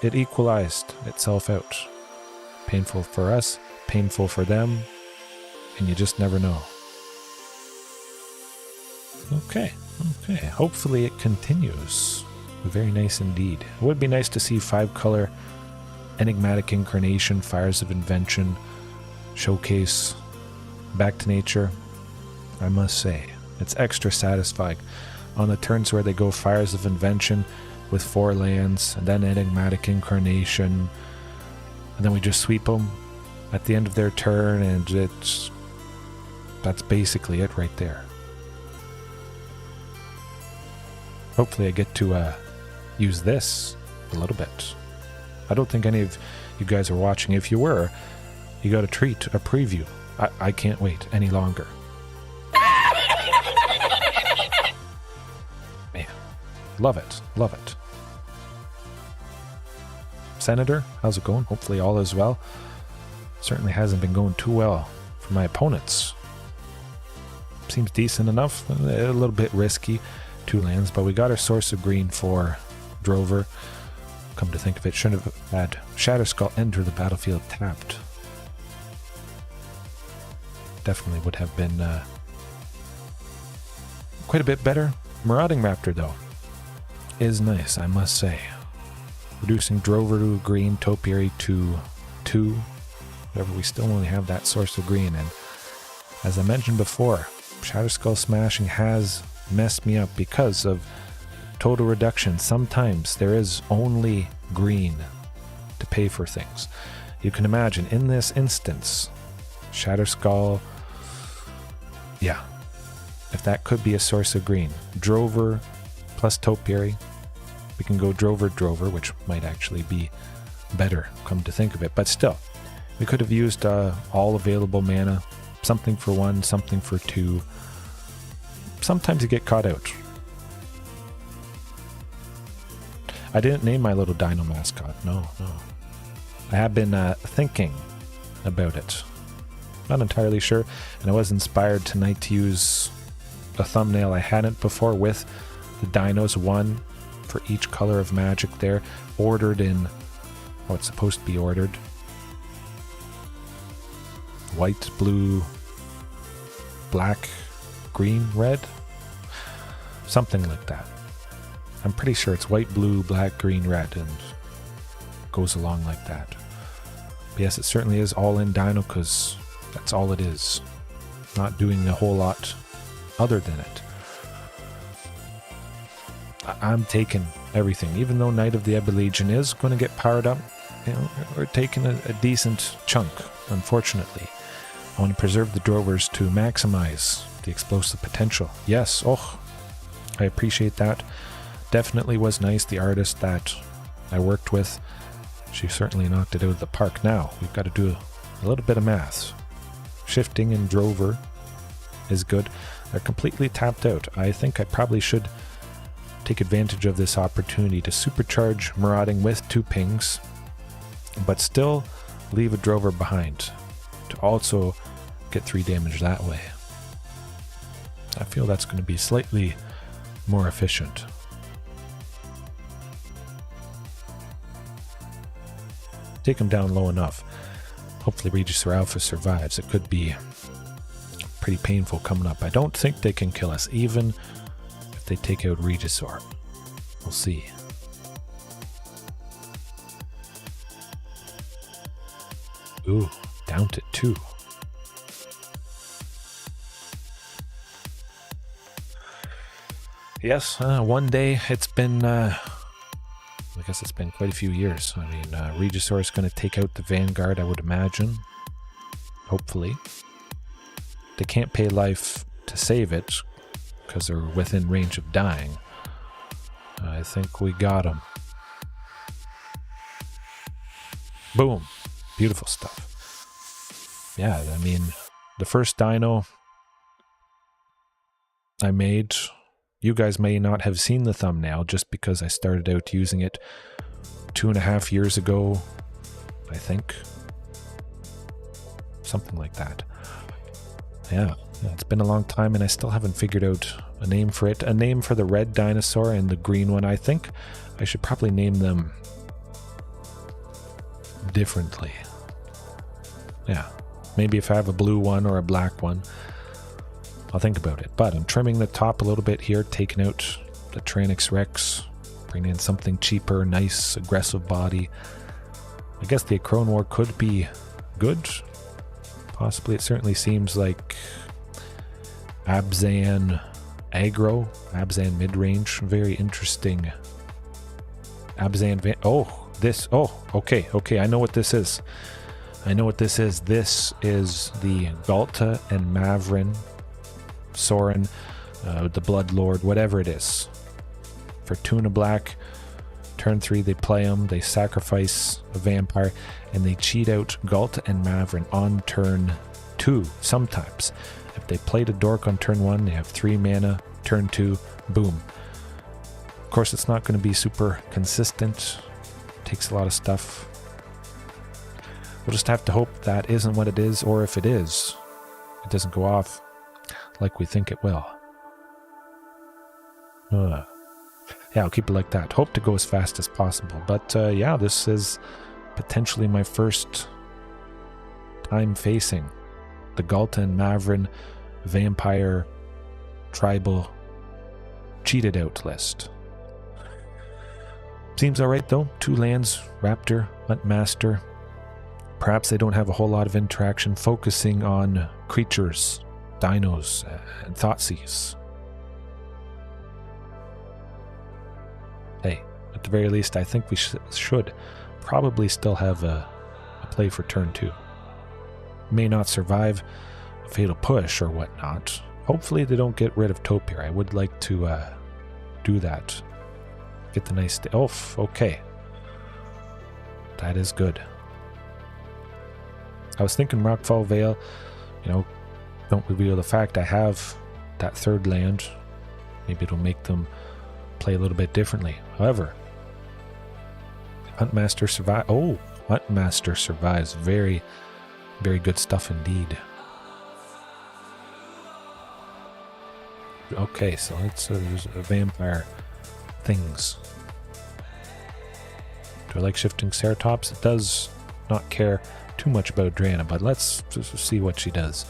it equalized itself out. Painful for us, painful for them, and you just never know. Okay. Hopefully it continues. Very nice indeed. It would be nice to see 5-color Enigmatic Incarnation, Fires of Invention, Showcase, Back to Nature. I must say, it's extra satisfying on the turns where they go Fires of Invention with 4 lands, and then Enigmatic Incarnation, and then we just sweep them at the end of their turn, and that's basically it right there. Hopefully I get to use this a little bit. I don't think any of you guys are watching. If you were, you got a treat, a preview. I can't wait any longer. Man, love it. Senator, how's it going? Hopefully all is well. Certainly hasn't been going too well for my opponents. Seems decent enough, a little bit risky. 2 lands, but we got our source of green for Drover. Come to think of it, shouldn't have had Shatter Skull enter the battlefield tapped. Definitely would have been quite a bit better. Marauding Raptor, though, is nice, I must say. Reducing Drover to green, Topiary to 2. However, we still only have that source of green, and as I mentioned before, Shatter Skull smashing has messed me up because of total reduction. Sometimes there is only green to pay for things. You can imagine in this instance, Shatter Skull, yeah, if that could be a source of green. Drover plus Topiary. We can go Drover, which might actually be better, come to think of it. But still, we could have used all available mana. Something for 1, something for 2. Sometimes you get caught out. I didn't name my little dino mascot. No. I have been thinking about it. Not entirely sure. And I was inspired tonight to use a thumbnail I hadn't before with the dinos, 1 for each color of magic there. Ordered in how it's supposed to be ordered. White, blue, black, green, red. Something like that. I'm pretty sure it's white, blue, black, green, red, and goes along like that. But yes, it certainly is all in Dino, because that's all it is. Not doing a whole lot other than it. I'm taking everything. Even though Knight of the Ebony Legion is going to get powered up, we're taking a decent chunk, unfortunately. I want to preserve the Drovers to maximize the explosive potential. Yes, I appreciate that. Definitely was nice. The artist that I worked with, she certainly knocked it out of the park. Now, we've got to do a little bit of math. Shifting in Drover is good. They're completely tapped out. I think I probably should take advantage of this opportunity to supercharge Marauding with 2 pings, but still leave a Drover behind to also get 3 damage that way. I feel that's going to be slightly more efficient. Take him down low enough. Hopefully Regis or Alpha survives. It could be pretty painful coming up. I don't think they can kill us, even if they take out Regisaur. We'll see. Ooh, down to 2. Yes, one day it's been I guess it's been quite a few years. I mean, Regisaur is going to take out the Vanguard, I would imagine. Hopefully. They can't pay life to save it because they're within range of dying. I think we got them. Boom. Beautiful stuff. Yeah, I mean, the first dino I made, you guys may not have seen the thumbnail just because I started out using it 2.5 years ago, I think. Something like that. Yeah, it's been a long time and I still haven't figured out a name for it. A name for the red dinosaur and the green one. I think I should probably name them differently. Yeah, maybe if I have a blue one or a black one, I'll think about it. But I'm trimming the top a little bit here, taking out the Tyrannosaurus Rex, bringing in something cheaper, nice, aggressive body. I guess the Acrone War could be good. Possibly. It certainly seems like Abzan aggro, Abzan mid-range, very interesting. Abzan okay, I know what this is. This is the Galta and Mavrin, Sorin, the Blood Lord, whatever it is. For 2 and a black, turn 3 they play them, they sacrifice a vampire, and they cheat out Galta and Mavrin on turn 2 sometimes. If they played a Dork on turn 1, they have 3 mana, turn 2, boom. Of course, it's not going to be super consistent. Takes a lot of stuff. We'll just have to hope that isn't what it is, or if it is, it doesn't go off like we think it will. Yeah, I'll keep it like that. Hope to go as fast as possible. But yeah, this is potentially my first time facing the Galta and Mavrin Vampire Tribal cheated out list. Seems alright though. 2 lands, Raptor, Huntmaster. Perhaps they don't have a whole lot of interaction, focusing on creatures, dinos, and Thoughtseize. Hey, at the very least, I think we should probably still have a play for turn 2. May not survive a fatal push or whatnot. Hopefully they don't get rid of Topiary. I would like to do that. Get the nice... Oh, okay. That is good. I was thinking Rockfall Vale, don't reveal the fact I have that 3rd land. Maybe it'll make them play a little bit differently. However, Huntmaster survive. Oh, Huntmaster survives. Very, very good stuff indeed. Okay, so let's there's a vampire things. Do I like shifting Ceratops? It does not care too much about Drana, but let's just see what she does.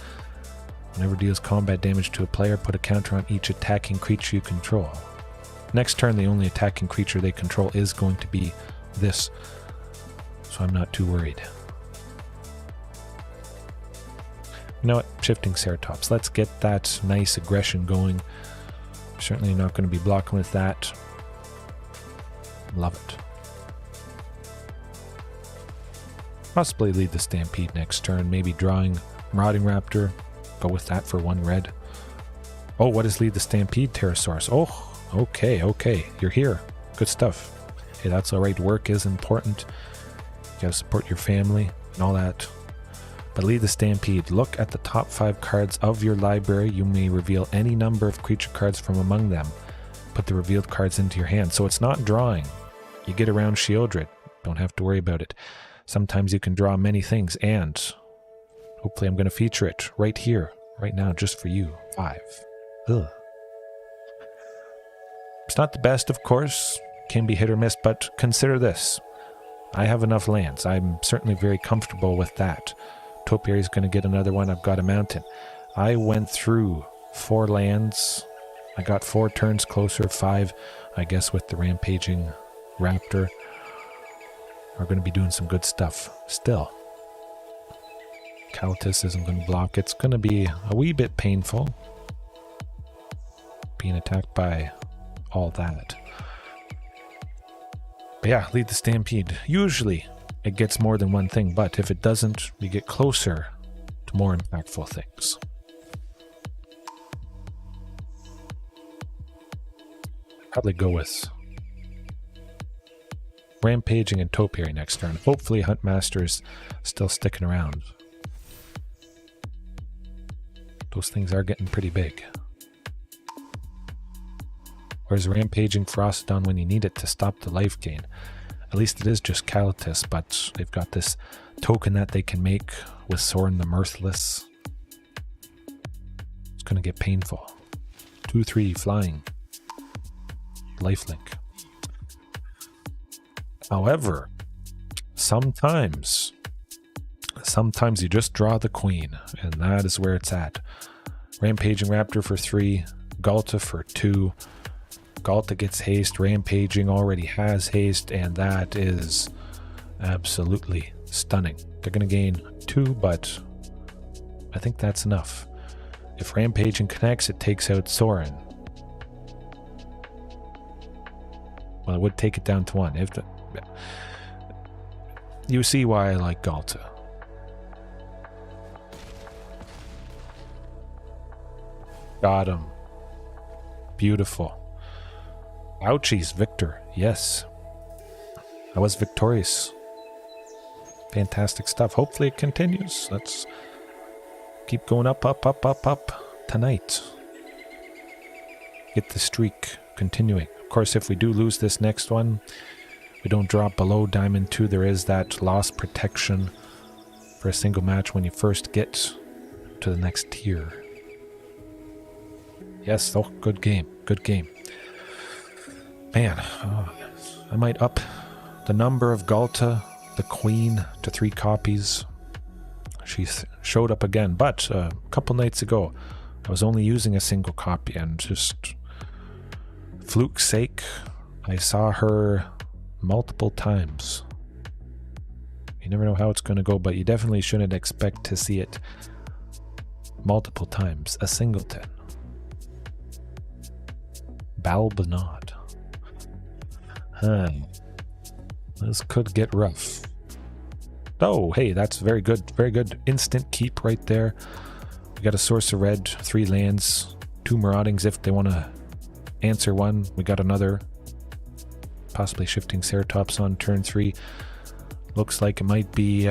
Whenever deals combat damage to a player, put a counter on each attacking creature you control. Next turn, the only attacking creature they control is going to be this, so I'm not too worried. You know what? Shifting Ceratops. Let's get that nice aggression going. Certainly not going to be blocking with that. Love it. Possibly lead the Stampede next turn. Maybe drawing Marauding Raptor. Go with that for 1 red. Oh, what is lead the Stampede, Pterosaurus? Oh, okay. You're here. Good stuff. Hey, that's alright. Work is important. You gotta support your family and all that. But lead the Stampede. Look at the top 5 cards of your library. You may reveal any number of creature cards from among them. Put the revealed cards into your hand. So it's not drawing. You get around Sheoldred. Don't have to worry about it. Sometimes you can draw many things, and hopefully I'm going to feature it right here, right now, just for you. 5. Ugh. It's not the best, of course. Can be hit or miss, but consider this. I have enough lands. I'm certainly very comfortable with that. Topiary is going to get another one. I've got a mountain. I went through 4 lands. I got 4 turns closer, 5, I guess, with the rampaging Raptor. We're going to be doing some good stuff still. Calatus isn't going to block. It's going to be a wee bit painful being attacked by all that. But yeah, Lead the Stampede. Usually it gets more than one thing, but if it doesn't, we get closer to more impactful things. Probably go with Rampaging and Topiary next turn. Hopefully Huntmaster's still sticking around. Those things are getting pretty big. Whereas Rampaging Frostodon when you need it to stop the life gain. At least it is just Calatus, but they've got this token that they can make with Sorin the Mirthless. It's going to get painful. 2/3 flying. Lifelink. However, sometimes you just draw the queen, and that is where it's at. Rampaging Raptor for 3, Ghalta for 2. Ghalta gets haste, Rampaging already has haste, and that is absolutely stunning. They're going to gain 2, but I think that's enough. If Rampaging connects, it takes out Sorin. Well, it would take it down to 1. If the, you see why I like Ghalta. Got him. Beautiful. Ouchies, Victor. Yes. I was victorious. Fantastic stuff. Hopefully it continues. Let's keep going up tonight. Get the streak continuing. Of course, if we do lose this next one, we don't drop below Diamond 2. There is that loss protection for a single match when you first get to the next tier. Yes, oh, good game. Good game. Man, I might up the number of Ghalta, the Queen, to 3 copies. She showed up again, but a couple nights ago, I was only using a single copy, and just fluke's sake, I saw her multiple times. You never know how it's going to go, but you definitely shouldn't expect to see it multiple times. A singleton. Balbanod. This could get rough. Oh, hey, that's very good. Very good. Instant keep right there. We got a source of red, 3 lands, 2 Maraudings if they want to answer one. We got another. Possibly shifting Ceratops on turn 3. Looks like it might be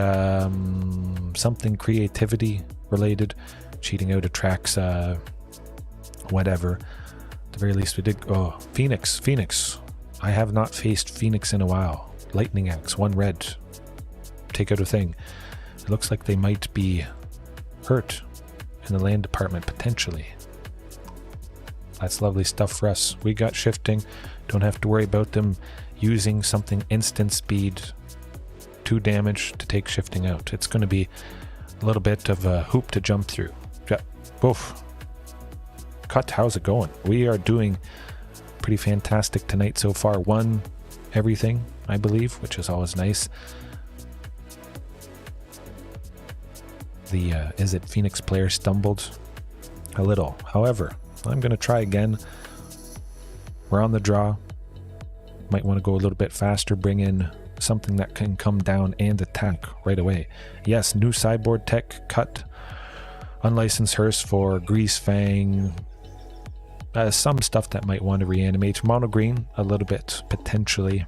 something creativity related. Cheating out attracts whatever. At the very least we did... Oh, Phoenix. I have not faced Phoenix in a while. Lightning Axe, 1 red. Take out a thing. It looks like they might be hurt in the land department, potentially. That's lovely stuff for us. We got shifting. Don't have to worry about them using something instant speed, 2 damage to take shifting out. It's going to be a little bit of a hoop to jump through. Oof. Cut, how's it going? We are doing pretty fantastic tonight so far. 1 everything, I believe, which is always nice. The Izzet Phoenix player stumbled a little. However, I'm going to try again. We're on the draw. Might want to go a little bit faster, bring in something that can come down and attack right away. Yes, new sideboard tech, cut. Unlicensed hearse for Grease Fang. Some stuff that might want to reanimate. Mono green, a little bit, potentially.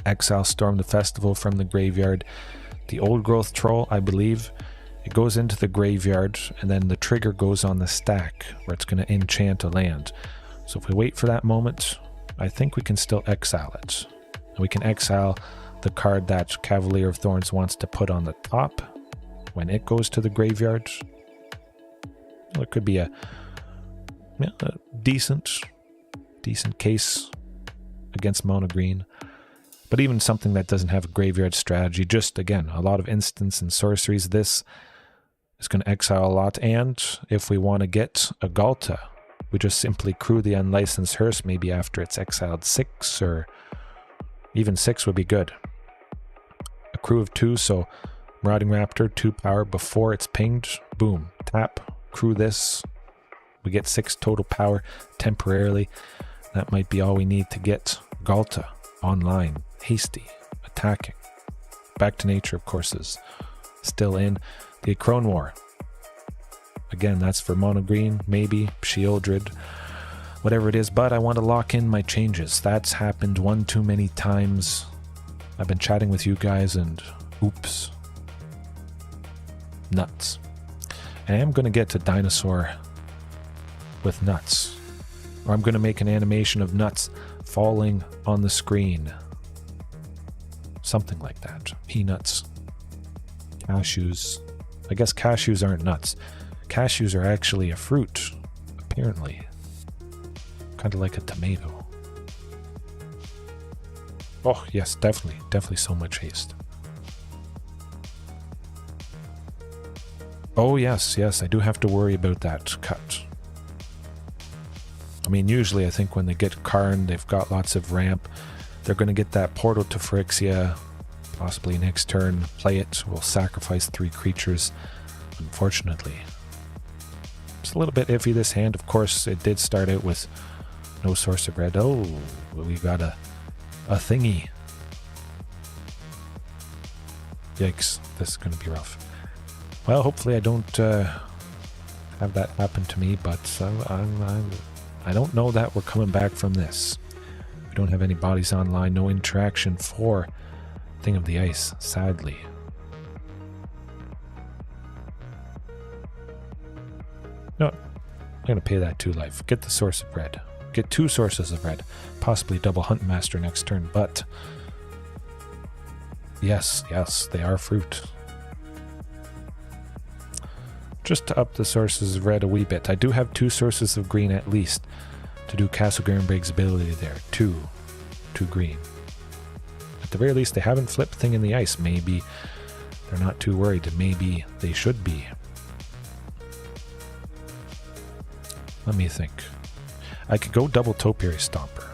Exile Storm the Festival from the graveyard. The Old Growth Troll, I believe. It goes into the graveyard, and then the trigger goes on the stack, where it's going to enchant a land. So if we wait for that moment, I think we can still exile it. And we can exile the card that Cavalier of Thorns wants to put on the top when it goes to the graveyard. Well, it could be a decent case against mono green. But even something that doesn't have a graveyard strategy, just again, a lot of instants and sorceries, this is going to exile a lot. And if we want to get a Ghalta, we just simply crew the Unlicensed Hearse maybe after it's exiled 6, or even 6 would be good. A crew of 2, so Marauding Raptor, 2 power before it's pinged. Boom, tap, crew this. We get 6 total power temporarily. That might be all we need to get Ghalta. online, hasty, attacking. Back to nature, of course, is still in. The Acrone War. Again, that's for mono green, maybe, Shieldred, whatever it is, but I want to lock in my changes. That's happened one too many times. I've been chatting with you guys and oops. Nuts. I am going to get to dinosaur with nuts. Or I'm going to make an animation of nuts falling on the screen. Something like that. Peanuts. Cashews. I guess cashews aren't nuts. Cashews are actually a fruit, apparently. Kind of like a tomato. Oh, yes, definitely so much haste. Oh, yes, I do have to worry about that cut. I mean, usually I think when they get Karn, they've got lots of ramp. They're going to get that portal to Phyrexia, possibly next turn. Play it, we'll sacrifice 3 creatures, unfortunately. It's a little bit iffy, this hand. Of course, it did start out with no source of red. Oh, we got a thingy. Yikes, this is going to be rough. Well, hopefully I don't have that happen to me, but I don't know that we're coming back from this. We don't have any bodies online, no interaction for Thing of the Ice, sadly. No, I'm going to pay that 2 life. Get the source of red. Get 2 sources of red. Possibly double Huntmaster next turn, but yes, they are fruit. Just to up the sources of red a wee bit. I do have 2 sources of green at least to do Castle Garenbrig's ability there. 2 green. At the very least, they haven't flipped Thing in the Ice. Maybe they're not too worried. Maybe they should be. Let me think. I could go double Topiary Stomper.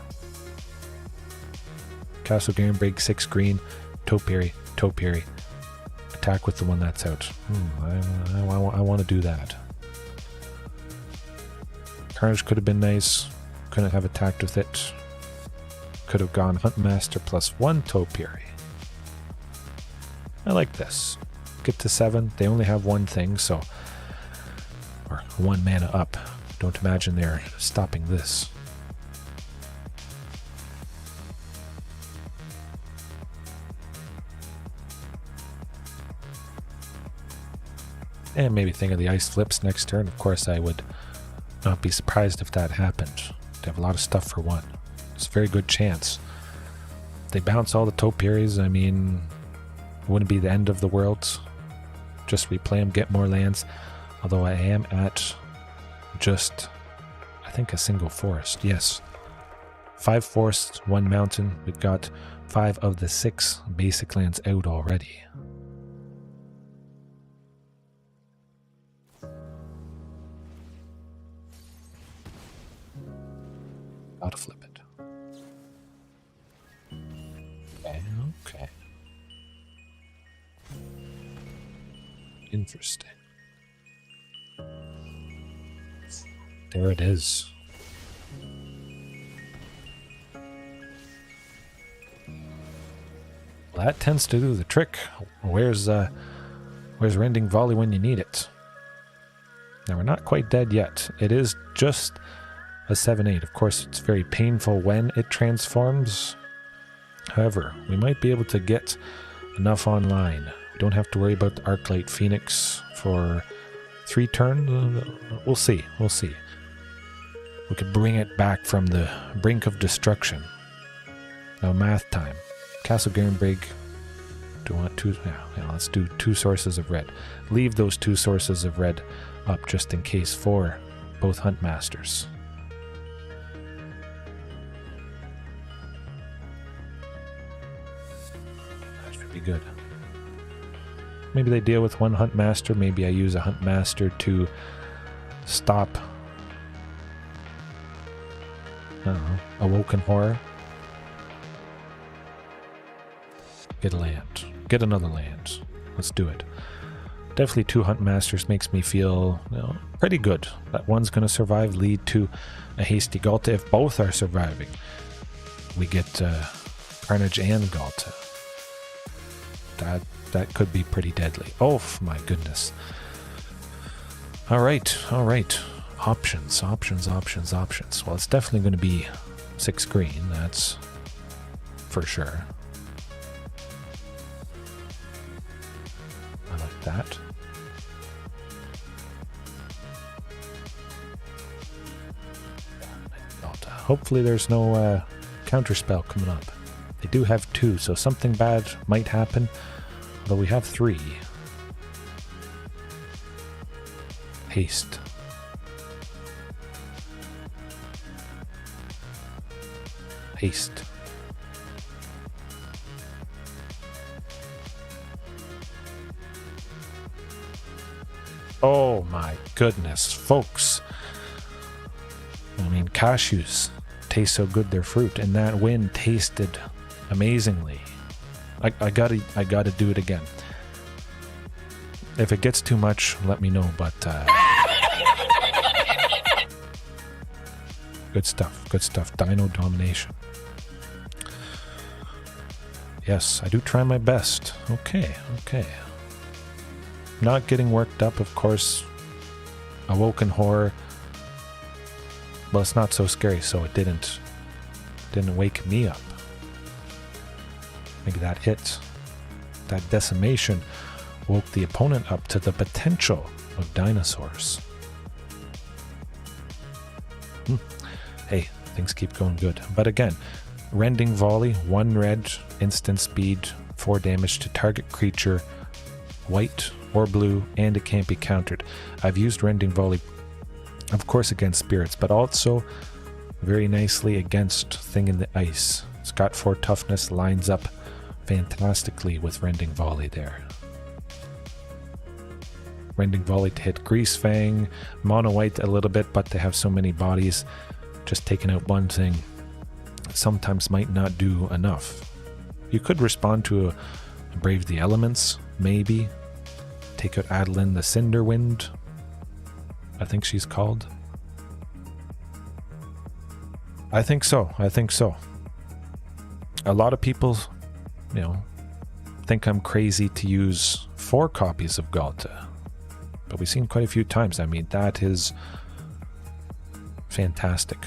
Castle Garenbrig, 6 green, Topiary. Attack with the one that's out. I want to do that. Carnage could have been nice. Couldn't have attacked with it. Could have gone Huntmaster plus 1 Topiary. I like this. Get to 7. They only have 1 thing, so... Or 1 mana up. Don't imagine they're stopping this. And maybe Thing of the Ice flips next turn. Of course, I would not be surprised if that happened. They have a lot of stuff for 1. It's a very good chance. They bounce all the Topiaries. I mean, it wouldn't be the end of the world. Just replay them, get more lands. Although I am at just, I think, a single forest. Yes. 5 forests, 1 mountain. We've got 5 of the 6 basic lands out already. Gotta flip it. Okay. Interesting. There it is. Well, that tends to do the trick. Where's Rending Volley when you need it? Now, we're not quite dead yet. It is just a 7/8. Of course, it's very painful when it transforms. However, we might be able to get enough online. We don't have to worry about the Arclight Phoenix for 3 turns. We'll see. We could bring it back from the brink of destruction. Now, math time. Castle Garenbrig. Do you want 2? Yeah, let's do 2 sources of red. Leave those 2 sources of red up just in case for both Huntmasters. That should be good. Maybe they deal with 1 Huntmaster. Maybe I use a Huntmaster to stop, I don't know, Awoken Horror. Get a land. Get another land. Let's do it. Definitely 2 Huntmasters makes me feel, pretty good. That one's going to survive, lead to a hasty Galta. If both are surviving, we get Carnage and Galta. That could be pretty deadly. Oh my goodness. Alright. Options. Well, it's definitely going to be 6 green, that's for sure. I like that. Hopefully there's no counterspell coming up. They do have 2, so something bad might happen, though we have 3. Haste. Oh my goodness, folks. I mean, cashews taste so good, they're fruit, and that wind tasted amazingly. I gotta do it again. If it gets too much, let me know, but good stuff. Dino domination. Yes, I do try my best. Okay. Not getting worked up, of course. Awoken horror. Well, it's not so scary, so it didn't wake me up. Maybe that hit. That decimation woke the opponent up to the potential of dinosaurs. Hey, things keep going good. But again, Rending Volley, 1 red, instant speed, 4 damage to target creature, white or blue, and it can't be countered. I've used Rending Volley, of course, against spirits, but also very nicely against Thing in the Ice. It's got 4 toughness, lines up fantastically with Rending Volley there. Rending Volley to hit Grease Fang, Mono White a little bit, but they have so many bodies, just taking out one thing sometimes might not do enough. You could respond to a Brave the Elements, maybe. Take out Adeline the Cinderwind, I think she's called. I think so. A lot of people, think I'm crazy to use 4 copies of Galta, but we've seen quite a few times. I mean, that is fantastic.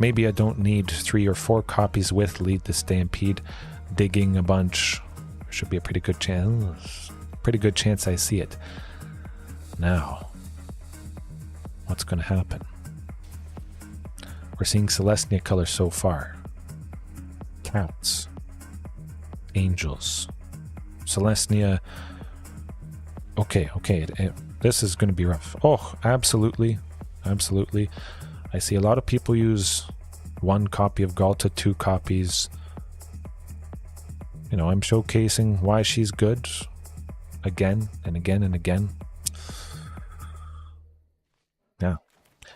Maybe I don't need 3 or 4 copies with Lead the Stampede. Digging a bunch should be a pretty good chance. I see it. Now, what's going to happen? We're seeing Selesnya color so far. Cats. Angels. Selesnya. Okay. This is going to be rough. Oh, absolutely. I see a lot of people use 1 copy of Galta, 2 copies. I'm showcasing why she's good again and again. Yeah.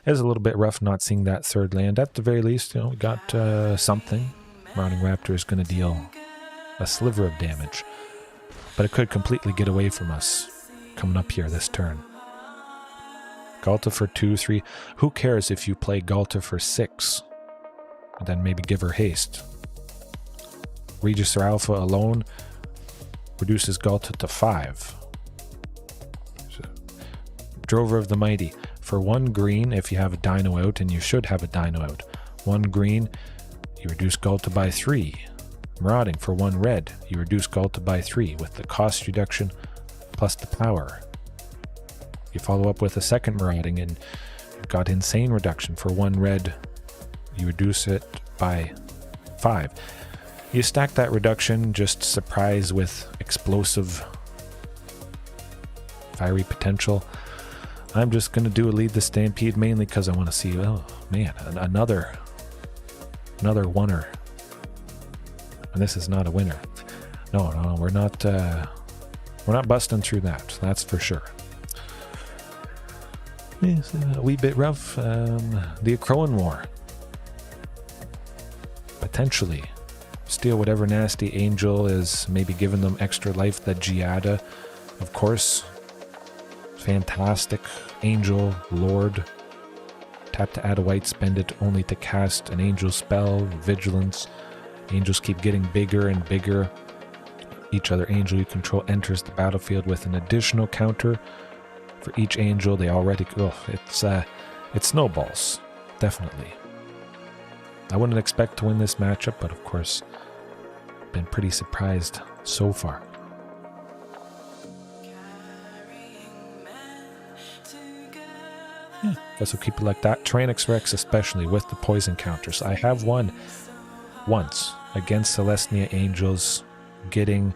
It's a little bit rough not seeing that 3rd land. At the very least, we got something. Marauding Raptor is going to deal a sliver of damage, but it could completely get away from us coming up here this turn. Galta for 2, 3. Who cares if you play Galta for 6? And then maybe give her haste. Regis or Alpha alone reduces Galta to 5. So, Drover of the Mighty. For 1 green, if you have a dino out, and you should have a dino out. 1 green, you reduce Galta by 3. Marauding for 1 red, you reduce Galta by 3 with the cost reduction plus the power. You follow up with a second Marauding and you've got insane reduction. For 1 red, you reduce it by 5. You stack that reduction, just surprise with explosive fiery potential. I'm just going to do a Lead the Stampede mainly because I want to see, oh man, another winner. And this is not a winner. No, we're not busting through that. That's for sure. It's a wee bit rough. The Acroan War. Potentially steal whatever nasty angel is maybe giving them extra life. The Giada, of course. Fantastic. Angel, Lord. Tap to add a white, spend it only to cast an angel spell. Vigilance. Angels keep getting bigger and bigger. Each other angel you control enters the battlefield with an additional counter for each angel. They already go. It snowballs, definitely. I wouldn't expect to win this matchup, but of course, been pretty surprised so far. Yeah, guess we'll keep it like that. Tyrannosaurus Rex, especially with the poison counters. I have won once against Selesnya Angels, getting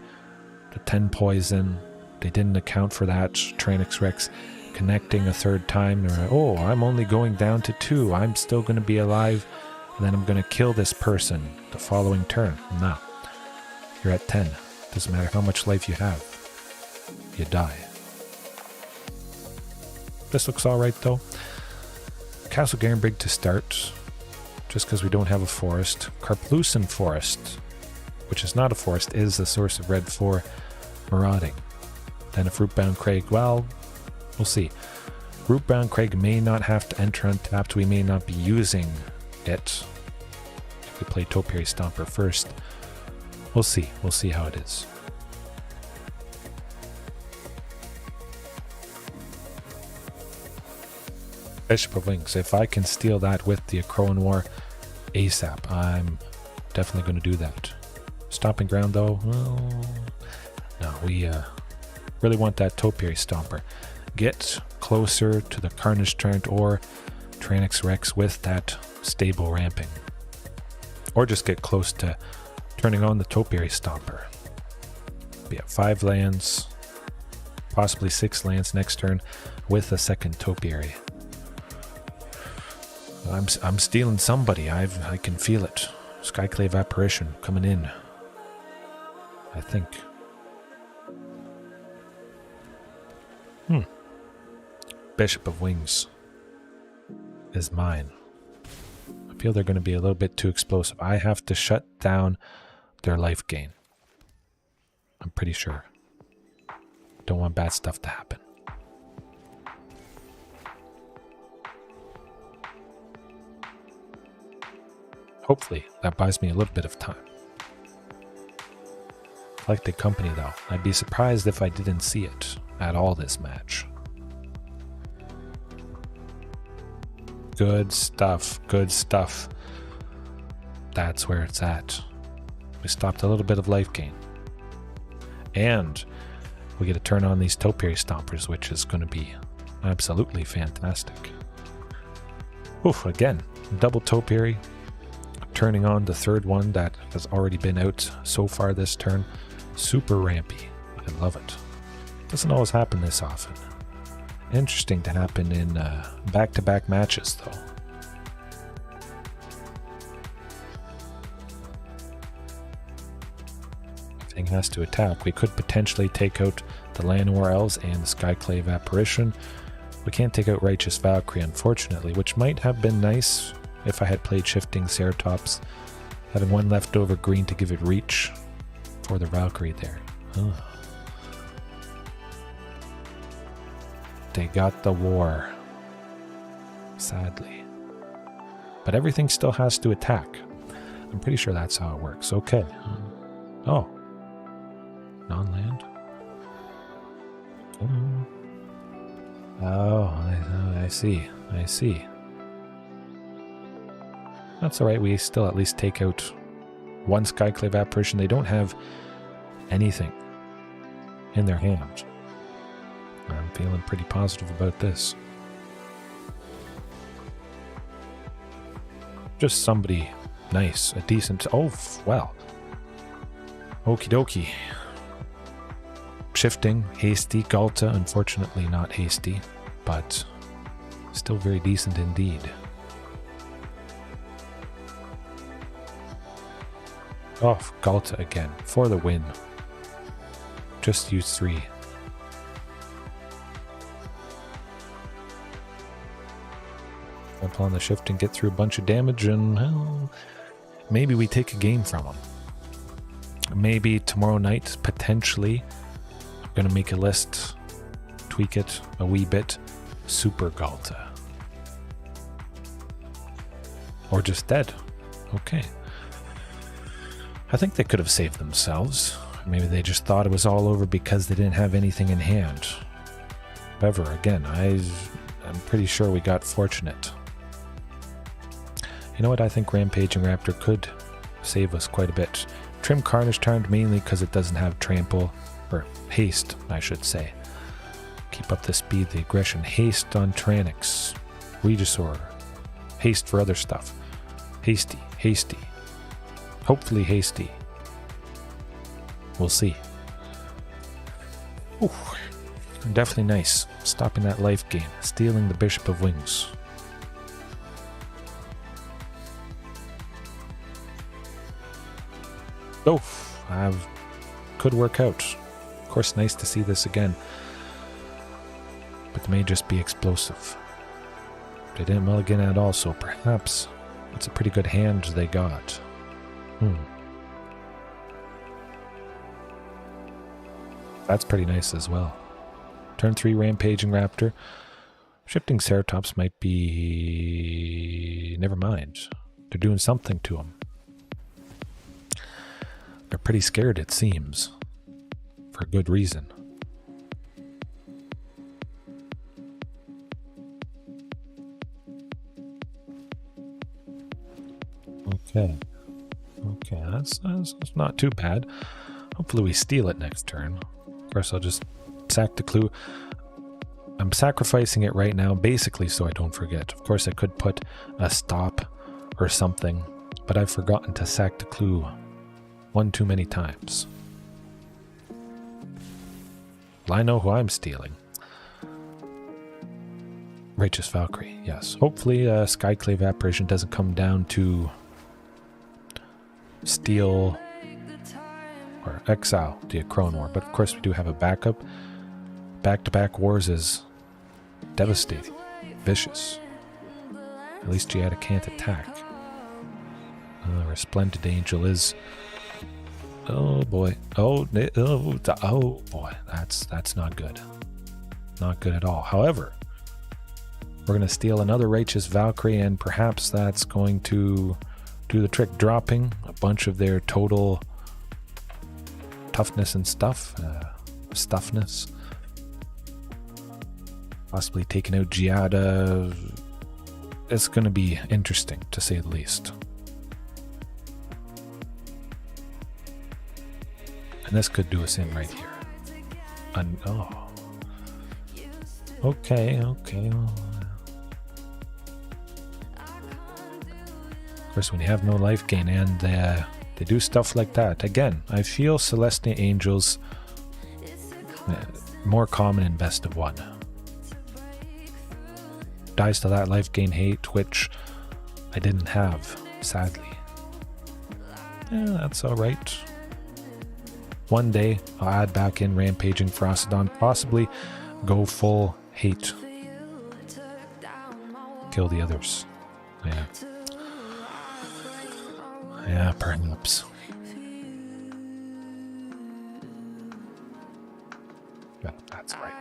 the 10 poison. They didn't account for that. Tyrannosaurus Rex connecting a third time. They're like, oh, I'm only going down to 2. I'm still going to be alive. And then I'm going to kill this person the following turn. No. You're at 10. Doesn't matter how much life you have. You die. This looks alright though. Castle Garenbrig to start. Just because we don't have a forest. Karplusan Forest, which is not a forest, is the source of red for marauding. Then a Fruitbound Crag, well, we'll see. Fruitbound Crag may not have to enter untapped. We may not be using it. If we play Topiary Stomper first. We'll see. We'll see how it is. Bishop of Wings. If I can steal that with the Crowan War ASAP, I'm definitely going to do that. Stomping Ground though, well, no, we really want that Topiary Stomper. Get closer to the Carnage Torrent or Tyrannosaurus Rex with that stable ramping. Or just get close to turning on the Topiary Stomper. We have 5 lands, possibly 6 lands next turn with a second Topiary. I'm stealing somebody. I can feel it. Skyclave Apparition coming in. I think. Bishop of Wings is mine. I feel they're going to be a little bit too explosive. I have to shut down their life gain. I'm pretty sure. Don't want bad stuff to happen. Hopefully, that buys me a little bit of time. Collected Company, though. I'd be surprised if I didn't see it at all this match. Good stuff. Good stuff. That's where it's at. We stopped a little bit of life gain. And we get to turn on these Topiary Stompers, which is going to be absolutely fantastic. Oof, again, double Topiary. Turning on the third one that has already been out so far this turn. Super rampy. I love it. Doesn't always happen this often. Interesting to happen in back-to-back matches, though. Everything has to attack. We could potentially take out the Llanowar Elves and the Skyclave Apparition. We can't take out Righteous Valkyrie, unfortunately, which might have been nice if I had played Shifting Ceratops, having one leftover green to give it reach for the Valkyrie there. Oh. They got the war, sadly. But everything still has to attack. I'm pretty sure that's how it works. Okay. Oh. Non-land? Oh, I see. I see. That's alright, we still at least take out one Skyclave Apparition. They don't have anything in their hand. I'm feeling pretty positive about this. Just somebody nice, a decent... Oh, well. Okie dokie. Shifting, hasty, Galta. Unfortunately not hasty, but still very decent indeed. Oh, Galta again, for the win. Just use 3. Jump on the shift and get through a bunch of damage, and well, maybe we take a game from them. Maybe tomorrow night, potentially, I'm going to make a list, tweak it a wee bit, Super Galta. Or just dead. Okay. I think they could have saved themselves. Maybe they just thought it was all over because they didn't have anything in hand. However, again, I'm pretty sure we got fortunate. You know what? I think Rampaging Raptor could save us quite a bit. Trim Carnage Charmed mainly because it doesn't have trample, or haste, I should say. Keep up the speed, the aggression. Haste on Tranix. Regisaur. Haste for other stuff. Hasty. Hasty. Hopefully hasty. We'll see. Ooh, definitely nice. Stopping that life gain. Stealing the Bishop of Wings. Oh, could work out. Of course, nice to see this again. But they may just be explosive. They didn't mulligan at all, so perhaps it's a pretty good hand they got. That's pretty nice as well. Turn 3 Rampaging Raptor. Shifting Ceratops might be... Never mind. They're doing something to him. They're pretty scared, it seems. For good reason. Okay. Okay, that's not too bad. Hopefully we steal it next turn. Of course, I'll just sack the clue. I'm sacrificing it right now, basically so I don't forget. Of course, I could put a stop or something, but I've forgotten to sack the clue one too many times. Well, I know who I'm stealing. Righteous Valkyrie, yes. Hopefully, Skyclave Apparition doesn't come down to steal or exile the Acrone War, but of course we do have a backup. Back-to-back wars is devastating, vicious. At least Giada can't attack. Resplendent Angel is... Oh boy. Oh boy. That's not good. Not good at all. However, we're going to steal another Righteous Valkyrie, and perhaps that's going to do the trick, dropping a bunch of their total toughness and stuffness. Possibly taking out Giada. It's going to be interesting, to say the least. And this could do us in right here. Oh. Okay. Of course, when you have no life gain and they do stuff like that. Again, I feel Selesnya Angels more common in best of one. Dies to that life gain hate, which I didn't have, sadly. Yeah, that's alright. One day, I'll add back in Rampaging Frostodon, possibly go full hate. Kill the others. Yeah. Yeah, perhaps. Yeah, that's right.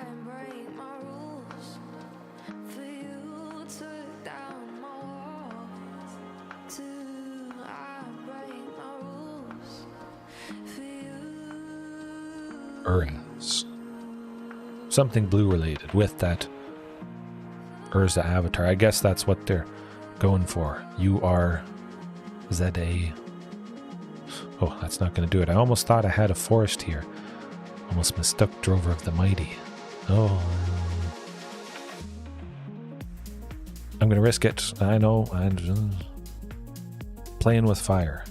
Urns. Something blue related with that Urza avatar. I guess that's what they're going for. You are ZA. Oh, that's not going to do it. I almost thought I had a forest here. Almost mistook Drover of the Mighty. Oh. I'm going to risk it. I know. I'm playing with fire.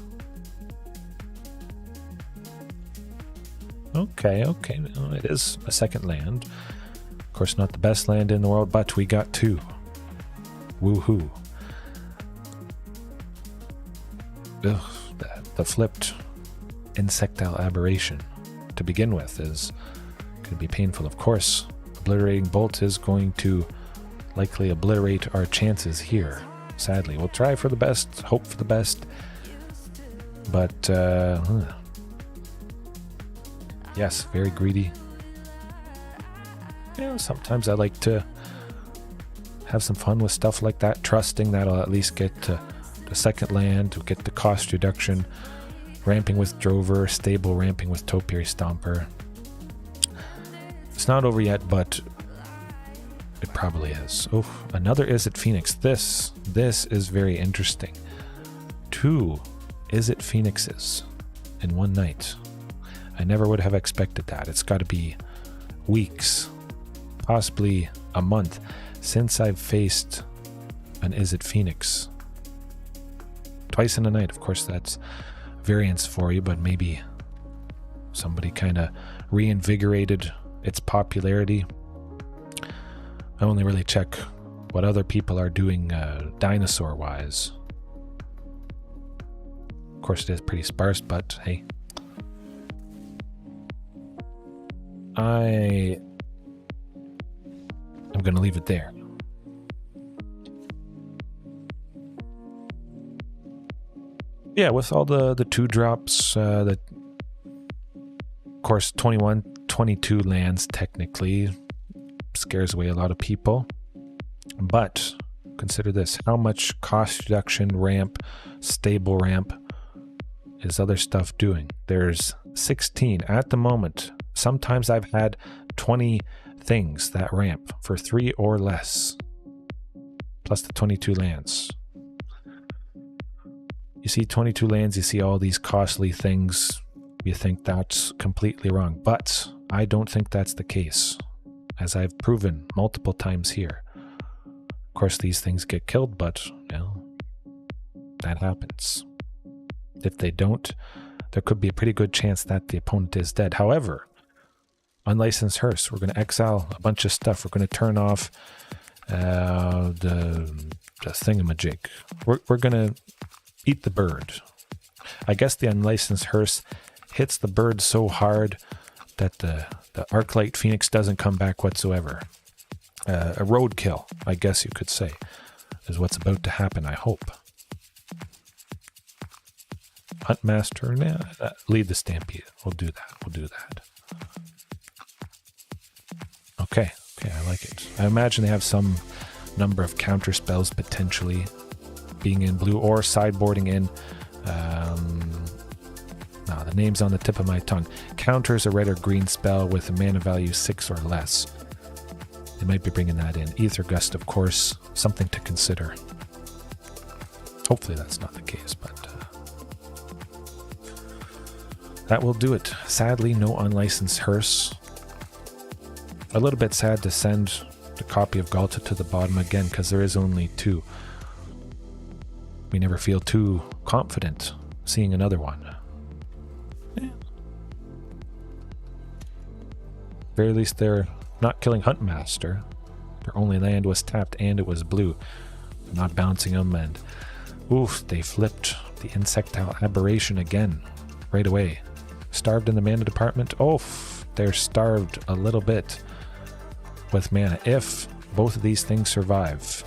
Okay. Well, it is a second land. Of course, not the best land in the world, but we got 2. Woohoo. Ugh, the flipped insectile aberration to begin with is going to be painful. Of course, Obliterating Bolt is going to likely obliterate our chances here. Sadly, we'll try for the best, hope for the best, but yes, very greedy. You know, sometimes I like to have some fun with stuff like that, trusting that I'll at least get to the second land to get the cost reduction. Ramping with Drover, stable ramping with Topiary Stomper. It's not over yet, but it probably is. Oh, another Izzet Phoenix. This is very interesting. 2 Izzet Phoenixes in one night. I never would have expected that. It's got to be weeks, possibly a month, since I've faced an Izzet Phoenix. Twice in a night. Of course, that's variance for you, but maybe somebody kind of reinvigorated its popularity. I only really check what other people are doing dinosaur wise. Of course, it is pretty sparse, but hey, I am going to leave it there. Yeah, with all the 2 drops, of course 21, 22 lands technically scares away a lot of people. But consider this, how much cost reduction, ramp, stable ramp is other stuff doing? There's 16 at the moment. Sometimes I've had 20 things that ramp for 3 or less, plus the 22 lands. You see 22 lands, you see all these costly things, you think that's completely wrong. But I don't think that's the case, as I've proven multiple times here. Of course, these things get killed, but, you know, that happens. If they don't, there could be a pretty good chance that the opponent is dead. However, unlicensed hearse, we're going to exile a bunch of stuff. We're going to turn off the thingamajig. We're going to eat the bird. I guess the unlicensed hearse hits the bird so hard that the Arclight Phoenix doesn't come back whatsoever. A roadkill, I guess you could say, is what's about to happen, I hope. Huntmaster, lead the Stampede. We'll do that. Okay, I like it. I imagine they have some number of counter spells potentially being in blue or sideboarding in. The name's on the tip of my tongue. Counters a red or green spell with a mana value 6 or less. They might be bringing that in. Ether Gust, of course, something to consider. Hopefully that's not the case, but that will do it. Sadly, no unlicensed hearse. A little bit sad to send the copy of Galta to the bottom again, because there is only 2. We never feel too confident seeing another one. Very least they're not killing Huntmaster. Their only land was tapped and it was blue. Not bouncing them, and oof, they flipped the Insectile Aberration again right away. Starved in the mana department. Oh, they're starved a little bit with mana. If both of these things survive,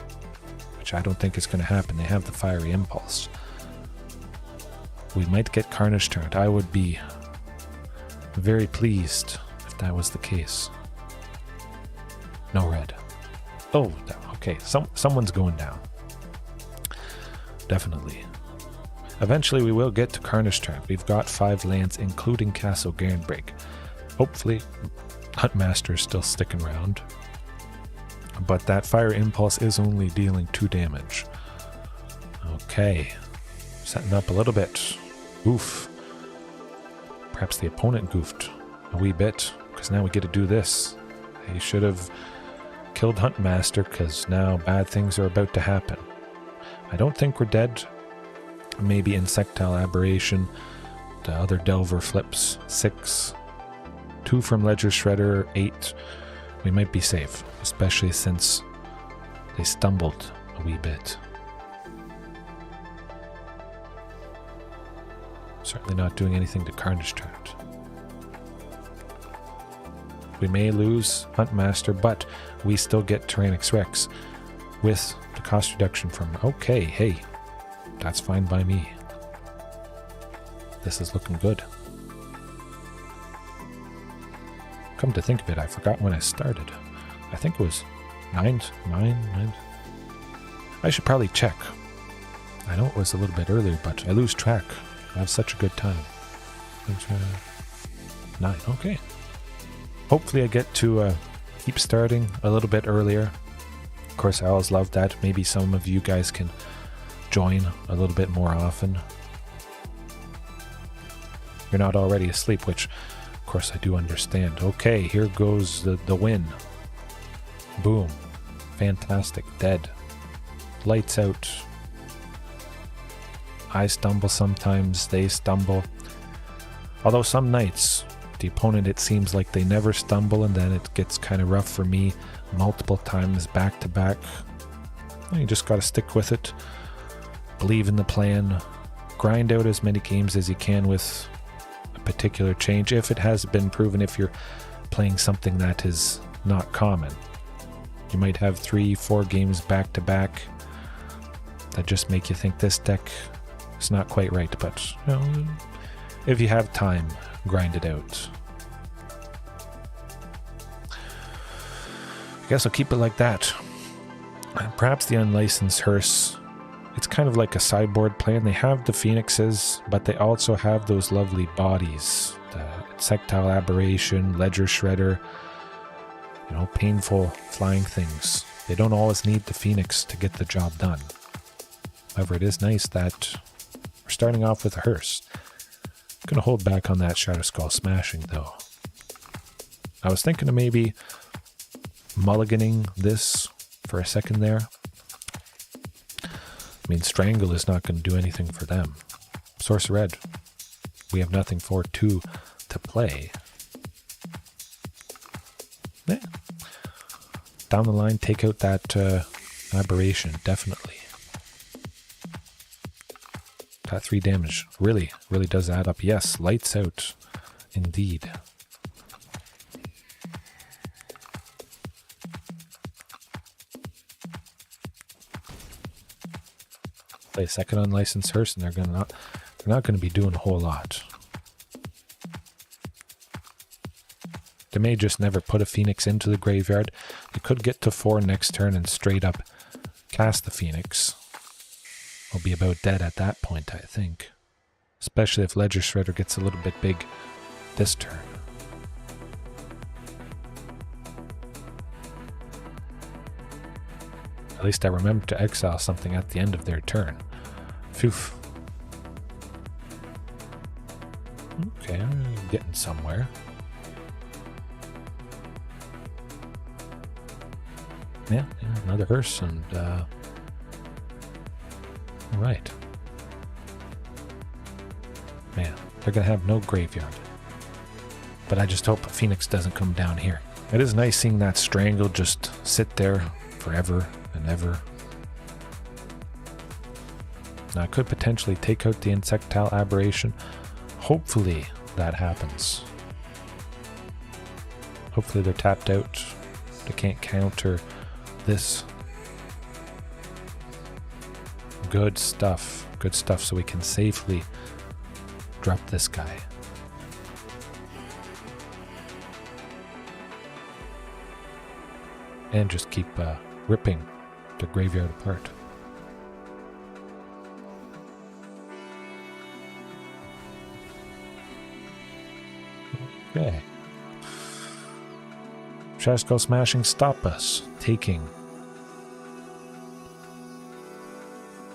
which I don't think is going to happen, they have the Fiery Impulse. We might get Carnage turned. I would be very pleased if that was the case. No red. Oh, okay. Someone's going down. Definitely. Eventually we will get to Carnage turn. We've got 5 lands, including Castle Garenbreak. Hopefully Huntmaster is still sticking around. But that Fire Impulse is only dealing 2 damage. Okay. Setting up a little bit. Oof. Perhaps the opponent goofed a wee bit, because now we get to do this. He should have killed Huntmaster, because now bad things are about to happen. I don't think we're dead. Maybe Insectile Aberration. The other Delver flips 6. 2 from Ledger Shredder, 8. We might be safe, especially since they stumbled a wee bit. Certainly not doing anything to Carnage turn. We may lose Huntmaster, but we still get Tyrannix Rex with the cost reduction from... Okay, hey, that's fine by me. This is looking good. Come to think of it, I forgot when I started. I think it was 9. I should probably check. I know it was a little bit earlier, but I lose track have such a good time. 9, okay. Hopefully I get to keep starting a little bit earlier. Of course, I always love that. Maybe some of you guys can join a little bit more often. You're not already asleep, which, of course, I do understand. Okay, here goes the win. Boom. Fantastic. Dead. Lights out. I stumble sometimes, they stumble. Although some nights, the opponent, it seems like they never stumble, and then it gets kind of rough for me multiple times back to back. You just got to stick with it. Believe in the plan. Grind out as many games as you can with a particular change, if it has been proven, if you're playing something that is not common. You might have 3-4 games back to back that just make you think this deck is not quite right, but you know, if you have time, grind it out. I guess I'll keep it like that. Perhaps the unlicensed hearse, it's kind of like a sideboard plan. They have the phoenixes, but they also have those lovely bodies. The Insectile Aberration, Ledger Shredder, you know, painful flying things. They don't always need the phoenix to get the job done. However, it is nice that we're starting off with a hearse. I'm going to hold back on that Shadow Skull smashing, though. I was thinking of maybe mulliganing this for a second there. I mean, Strangle is not going to do anything for them. Source Red, we have nothing for 2 to play. Yeah. Down the line, take out that Aberration, definitely. That 3 damage really does add up. Yes, lights out, indeed. Play a second unlicensed hearse, and they're not going to be doing a whole lot. They may just never put a phoenix into the graveyard. They could get to 4 next turn and straight up cast the phoenix. We'll be about dead at that point, I think. Especially if Ledger Shredder gets a little bit big this turn. At least I remember to exile something at the end of their turn. Phew. Okay, I'm getting somewhere. Yeah, another hearse, and right. Man, they're gonna have no graveyard. But I just hope a Phoenix doesn't come down here. It is nice seeing that Strangle just sit there forever and ever. Now I could potentially take out the Insectile Aberration. Hopefully that happens. Hopefully they're tapped out. They can't counter this. Good stuff. Good stuff, so we can safely drop this guy. And just keep ripping the graveyard apart. Okay. Shadow Skull smashing stop us, taking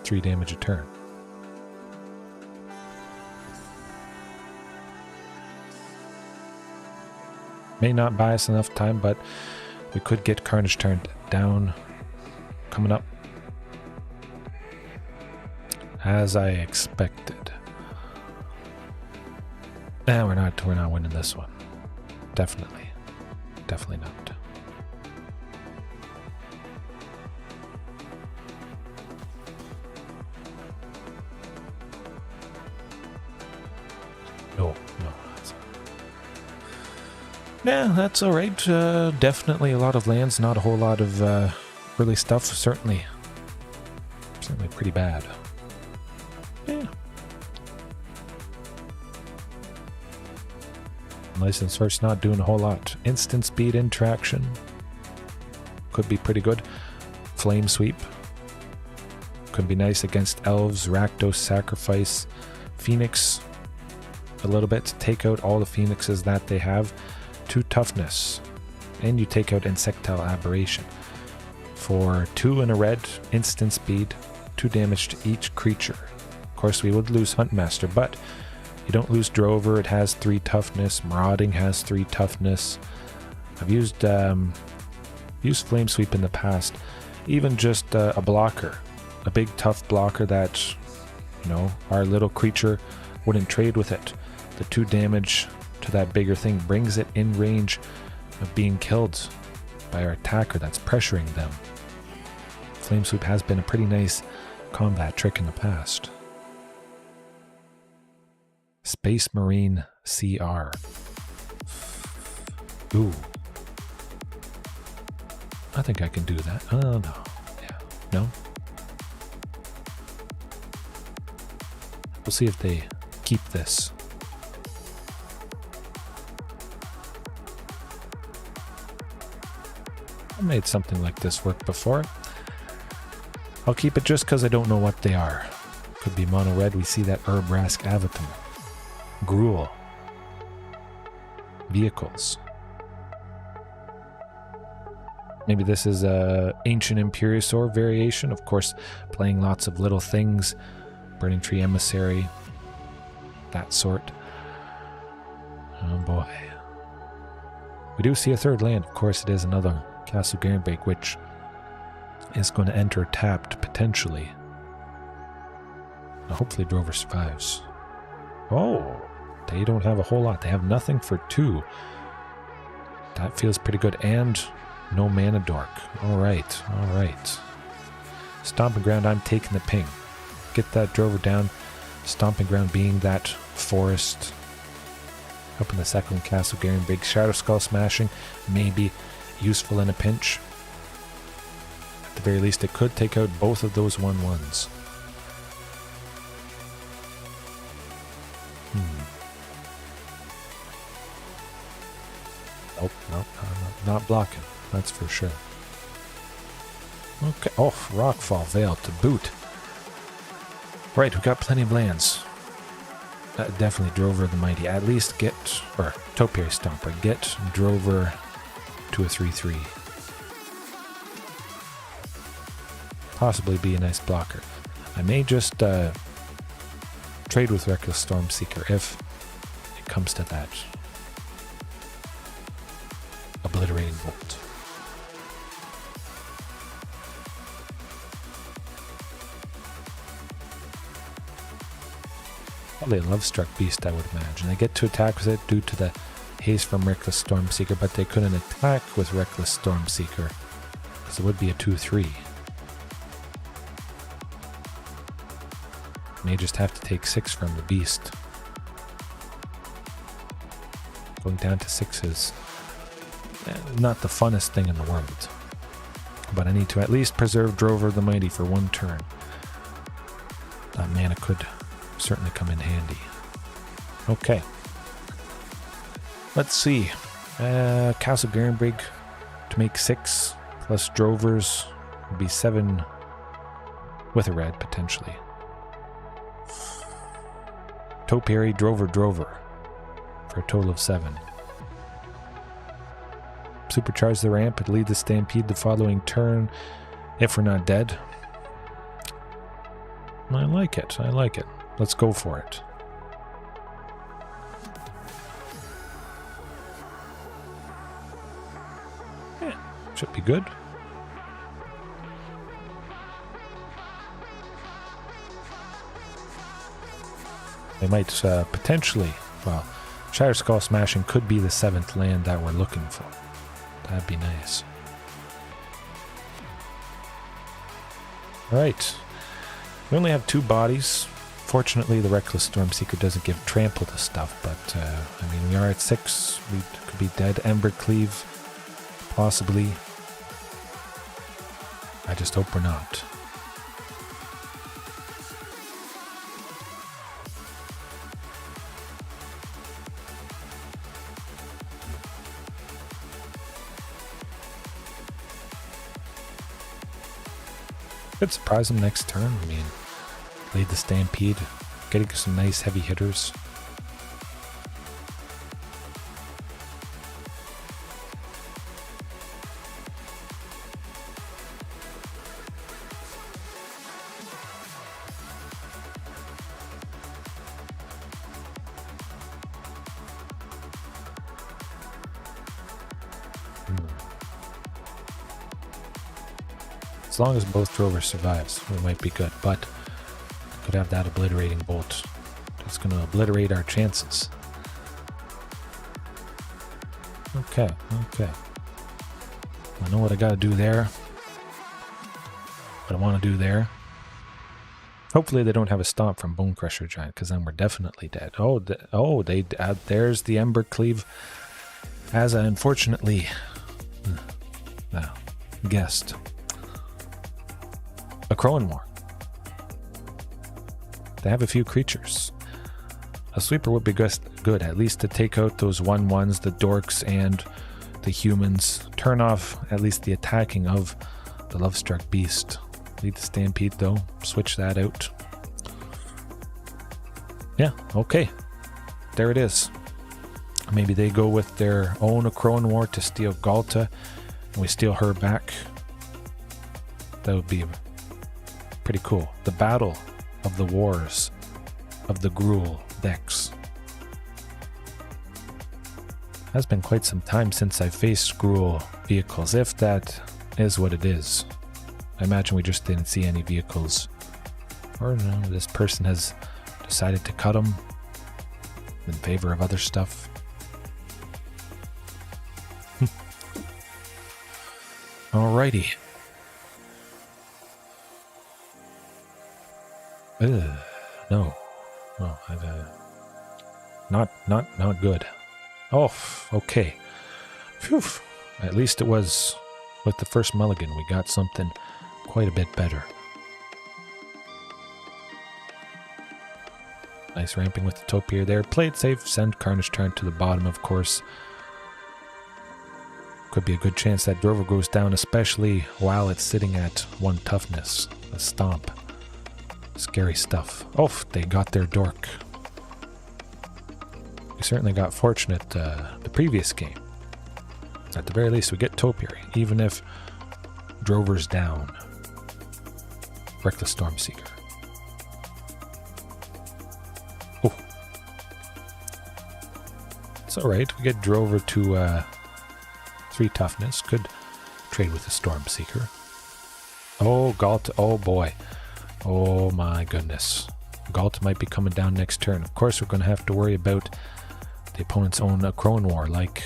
3 damage a turn. May not buy us enough time, but we could get Carnage turned down coming up. As I expected. Nah, we're not winning this one. Definitely not. No. Yeah, that's alright. Definitely a lot of lands, not a whole lot of early stuff. Certainly pretty bad. Yeah. Licensed Hearse not doing a whole lot. Instant speed interaction could be pretty good. Flame Sweep could be nice against Elves. Rakdos Sacrifice. Phoenix a little bit to take out all the Phoenixes that they have. 2 toughness. And you take out Insectile Aberration. For 2 and a red, instant speed, 2 damage to each creature. Of course, we would lose Huntmaster, but you don't lose Drover. It has 3 toughness. Marauding has 3 toughness. I've used Flame Sweep in the past. Even just a blocker. A big tough blocker that, you know, our little creature wouldn't trade with it. The 2 damage to that bigger thing brings it in range of being killed by our attacker that's pressuring them. Flame Sweep has been a pretty nice combat trick in the past. Space Marine CR. Ooh. I think I can do that. Oh, no. Yeah. No? We'll see if they keep this. I made something like this work before. I'll keep it just because I don't know what they are. Could be mono red. We see that Urbrask Avatar. Gruul Vehicles. Maybe this is a Ancient Imperiosaur variation. Of course, playing lots of little things. Burning Tree Emissary. That sort. Oh boy. We do see a 3rd land. Of course, it is another Castle Garenbreak, which is going to enter tapped potentially. Now, hopefully Drover survives. Oh, they don't have a whole lot. They have nothing for 2. That feels pretty good. And no mana dork. Alright, alright. Stomping Ground, I'm taking the ping. Get that Drover down. Stomping Ground being that forest. Up in the second Castle Garenbreak. Shadow Skull Smashing may be useful in a pinch. At the very least, it could take out both of those 1/1s. Nope, nope, not blocking. That's for sure. Okay. Oh, Rockfall Veil to boot. Right, we got plenty of lands. Definitely Drover the Mighty. At least get, or Topiary Stomper, get Drover to a 3/3. Possibly be a nice blocker. I may just trade with Reckless Stormseeker if it comes to that. Obliterating Bolt. Probably a Lovestruck Beast, I would imagine. They get to attack with it due to the haste from Reckless Stormseeker, but they couldn't attack with Reckless Stormseeker, because it would be a 2/3. May just have to take 6 from the beast. Going down to 6 is not the funnest thing in the world. But I need to at least preserve Drover the Mighty for 1 turn. That mana could certainly come in handy. Okay. Let's see. Castle Garenbrig to make 6 plus Drovers would be 7 with a red potentially. Topiary, Drover for a total of 7. Supercharge the ramp and lead the Stampede the following turn if we're not dead. I like it. I like it. Let's go for it. Yeah, should be good. They might potentially, well, Shatter Skull Smashing could be the 7th land that we're looking for. That'd be nice. Alright. We only have 2 bodies. Fortunately, the Reckless Stormseeker doesn't give trample to stuff, but, I mean, we are at 6. We could be dead. Embercleave, possibly. I just hope we're not. Could surprise him next turn. I mean, Lead the Stampede getting some nice heavy hitters. As long as both Drover survives, we might be good, but could have that obliterating bolt. It's going to obliterate our chances. Okay. I know what I got to do there. What I want to do there. Hopefully they don't have a stomp from Bone Crusher Giant, because then we're definitely dead. There's the Ember Cleave. As I unfortunately guessed. A Crowanmore. They have a few creatures. A sweeper would be good, at least to take out those 1/1s, the dorks, and the humans. Turn off at least the attacking of the Lovestruck Beast. Lead the Stampede, though. Switch that out. Yeah, okay. There it is. Maybe they go with their own Crowanmore to steal Galta, and we steal her back. That would be pretty cool. The Battle of the Wars of the Gruul decks. Has been quite some time since I faced Gruul Vehicles, if that is what it is. I imagine we just didn't see any vehicles. Or no, this person has decided to cut them in favor of other stuff. Alrighty. No, not good. Oh, okay. Phew. At least it was with the first mulligan. We got something quite a bit better. Nice ramping with the Topiary there. Play it safe. Send Carnage Tyrant to the bottom, of course. Could be a good chance that Drover goes down, especially while it's sitting at 1 toughness. A stomp. Scary stuff. Oh, they got their dork. We certainly got fortunate the previous game. At the very least, we get Topiary, even if Drover's down. Reckless Stormseeker. Oh. It's alright. We get Drover to 3 toughness. Could trade with the Stormseeker. Oh, Galta. Oh, boy. Oh my goodness. Galta might be coming down next turn. Of course, we're going to have to worry about the opponent's own Crowanmore, like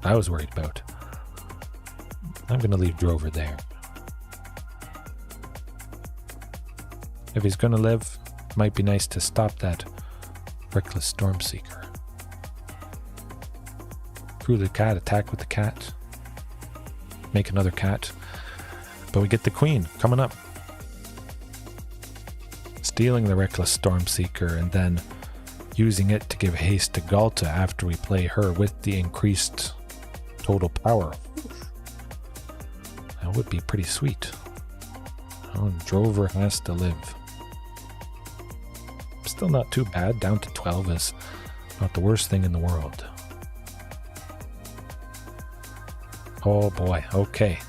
I was worried about. I'm going to leave Drover there. If he's going to live, it might be nice to stop that Reckless Stormseeker. Through the cat, attack with the cat. Make another cat. But we get the Queen coming up. Stealing the Reckless Stormseeker and then using it to give haste to Galta after we play her with the increased total power. That would be pretty sweet. Oh, Drover has to live. Still not too bad. Down to 12 is not the worst thing in the world. Oh boy, okay.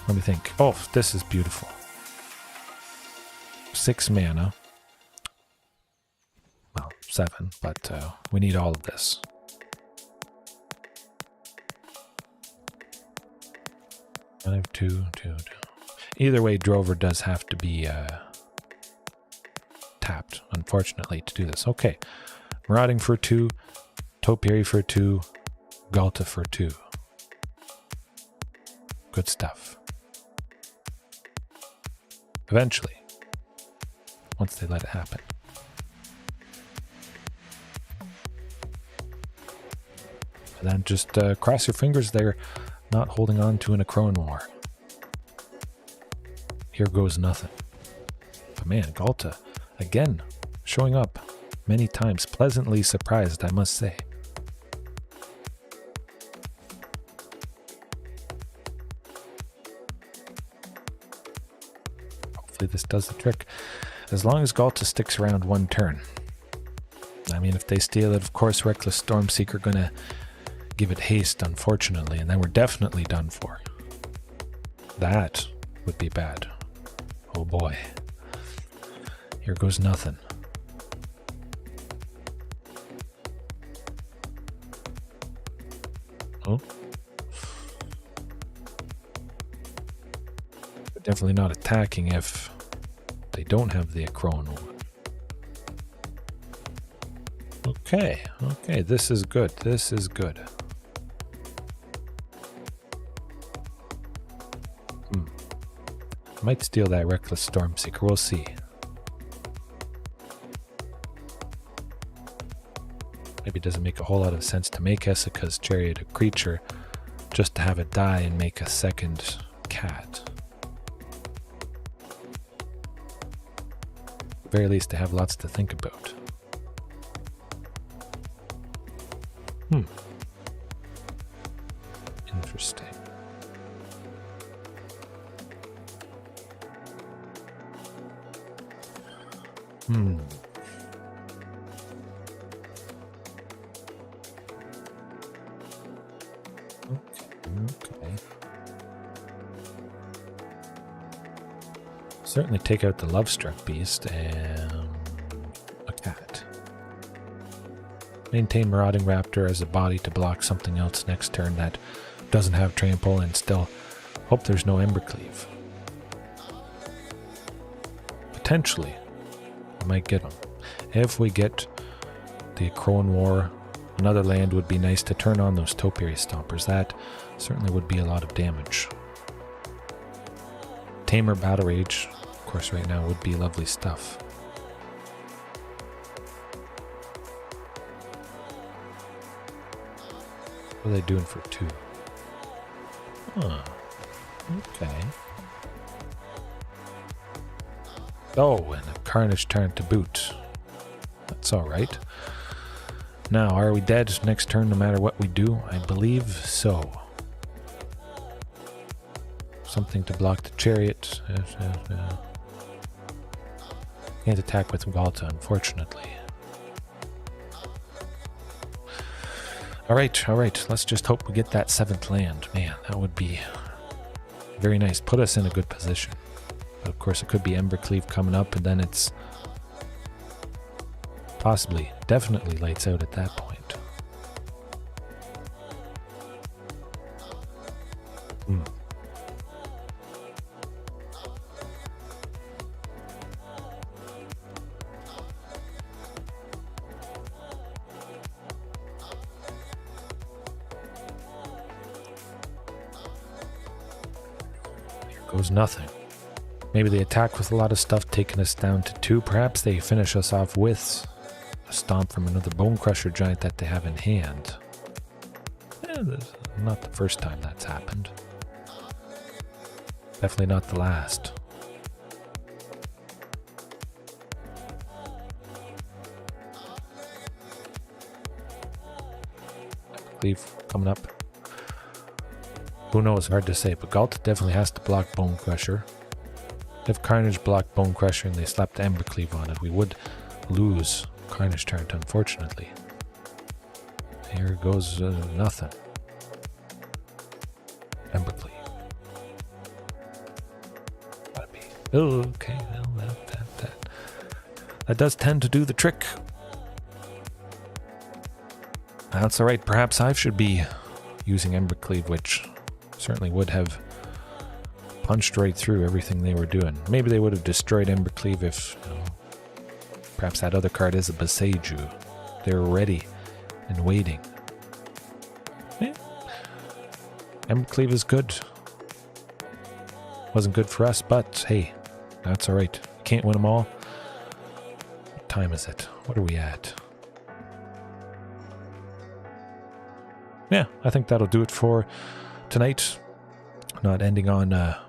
Let me think. Oh, this is beautiful. 6 mana. Well, 7, but we need all of this. I have 2. Either way, Drover does have to be tapped, unfortunately, to do this. Okay. Marauding for 2, Topiary for 2, Galta for 2. Good stuff. Eventually. Once they let it happen. And then just cross your fingers they're not holding on to an Crowanmore. Here goes nothing. But man, Galta, again, showing up many times. Pleasantly surprised, I must say. Hopefully this does the trick. as long as Galta sticks around one turn. I mean, if they steal it, of course, Reckless Stormseeker gonna give it haste, unfortunately, and then we're definitely done for. That would be bad. Oh boy. Here goes nothing. Oh. But definitely not attacking if they don't have the Akron. Okay, okay, this is good. This is good. Might steal that Reckless Stormseeker. We'll see. Maybe it doesn't make a whole lot of sense to make Essica's Chariot a creature just to have it die and make a second cat. At the very least, they have lots to think about. Interesting. Okay. Certainly take out the Lovestruck Beast and a cat. Maintain Marauding Raptor as a body to block something else next turn that doesn't have trample, and still hope there's no Embercleave. Potentially, we might get them. If we get the Crone War, another land would be nice to turn on those Topiary Stompers. That certainly would be a lot of damage. Tamer Battle Rage, of course, right now would be lovely stuff. What are they doing for 2? Huh. Okay. Oh, and a Carnage Tyrant to boot. That's alright. Now, are we dead next turn no matter what we do? I believe so. Something to block the Chariot. Can't attack with Galta, unfortunately. Alright. Let's just hope we get that 7th land. Man, that would be very nice. Put us in a good position. But of course, it could be Embercleave coming up, and then it's possibly, definitely lights out at that point. Goes nothing. Maybe they attack with a lot of stuff, taking us down to 2. Perhaps they finish us off with a stomp from another Bone Crusher Giant that they have in hand. Not the first time that's happened. Definitely not the last. Cleave coming up. Who knows? Hard to say, but Galta definitely has to block Bone Crusher. If Carnage blocked Bone Crusher and they slapped Embercleave on it, we would lose Carnage Tyrant, unfortunately. Here goes nothing. Embercleave. Gotta be. Oh, okay. Well, that does tend to do the trick. That's alright. Perhaps I should be using Embercleave, which certainly would have punched right through everything they were doing. Maybe they would have destroyed Embercleave if, perhaps that other card is a Beseiju. They're ready and waiting. Yeah. Embercleave is good. Wasn't good for us, but hey, that's alright. Can't win them all. What time is it? What are we at? Yeah, I think that'll do it for tonight. Not ending on a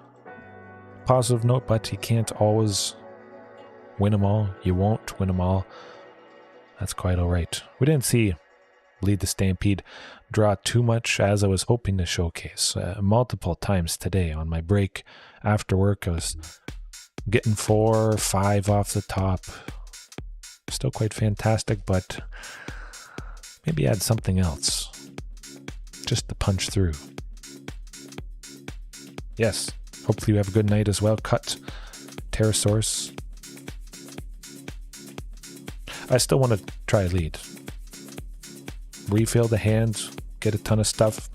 positive note, but you can't always win them all. You won't win them all. That's quite alright. We didn't see Lead the Stampede draw too much as I was hoping to showcase. Multiple times today on my break after work, I was getting 4 or 5 off the top. Still quite fantastic, but maybe add something else just to punch through. Yes, hopefully you have a good night as well. Cut Pterosaurus. I still want to try lead. Refill the hand, get a ton of stuff,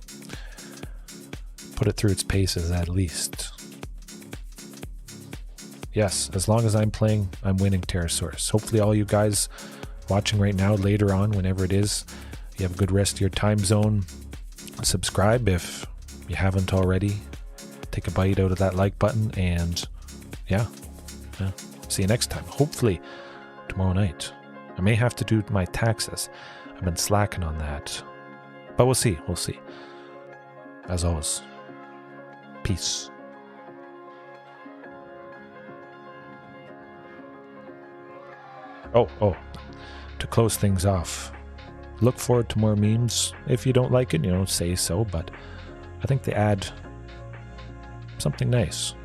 put it through its paces at least. Yes, as long as I'm playing, I'm winning Pterosaurus. Hopefully all you guys watching right now, later on, whenever it is, you have a good rest of your time zone. Subscribe if you haven't already. Take a bite out of that like button, and yeah, see you next time. Hopefully tomorrow night. I may have to do my taxes. I've been slacking on that. But we'll see. We'll see. As always, peace. Oh, to close things off, look forward to more memes. If you don't like it, say so, but I think they add something nice.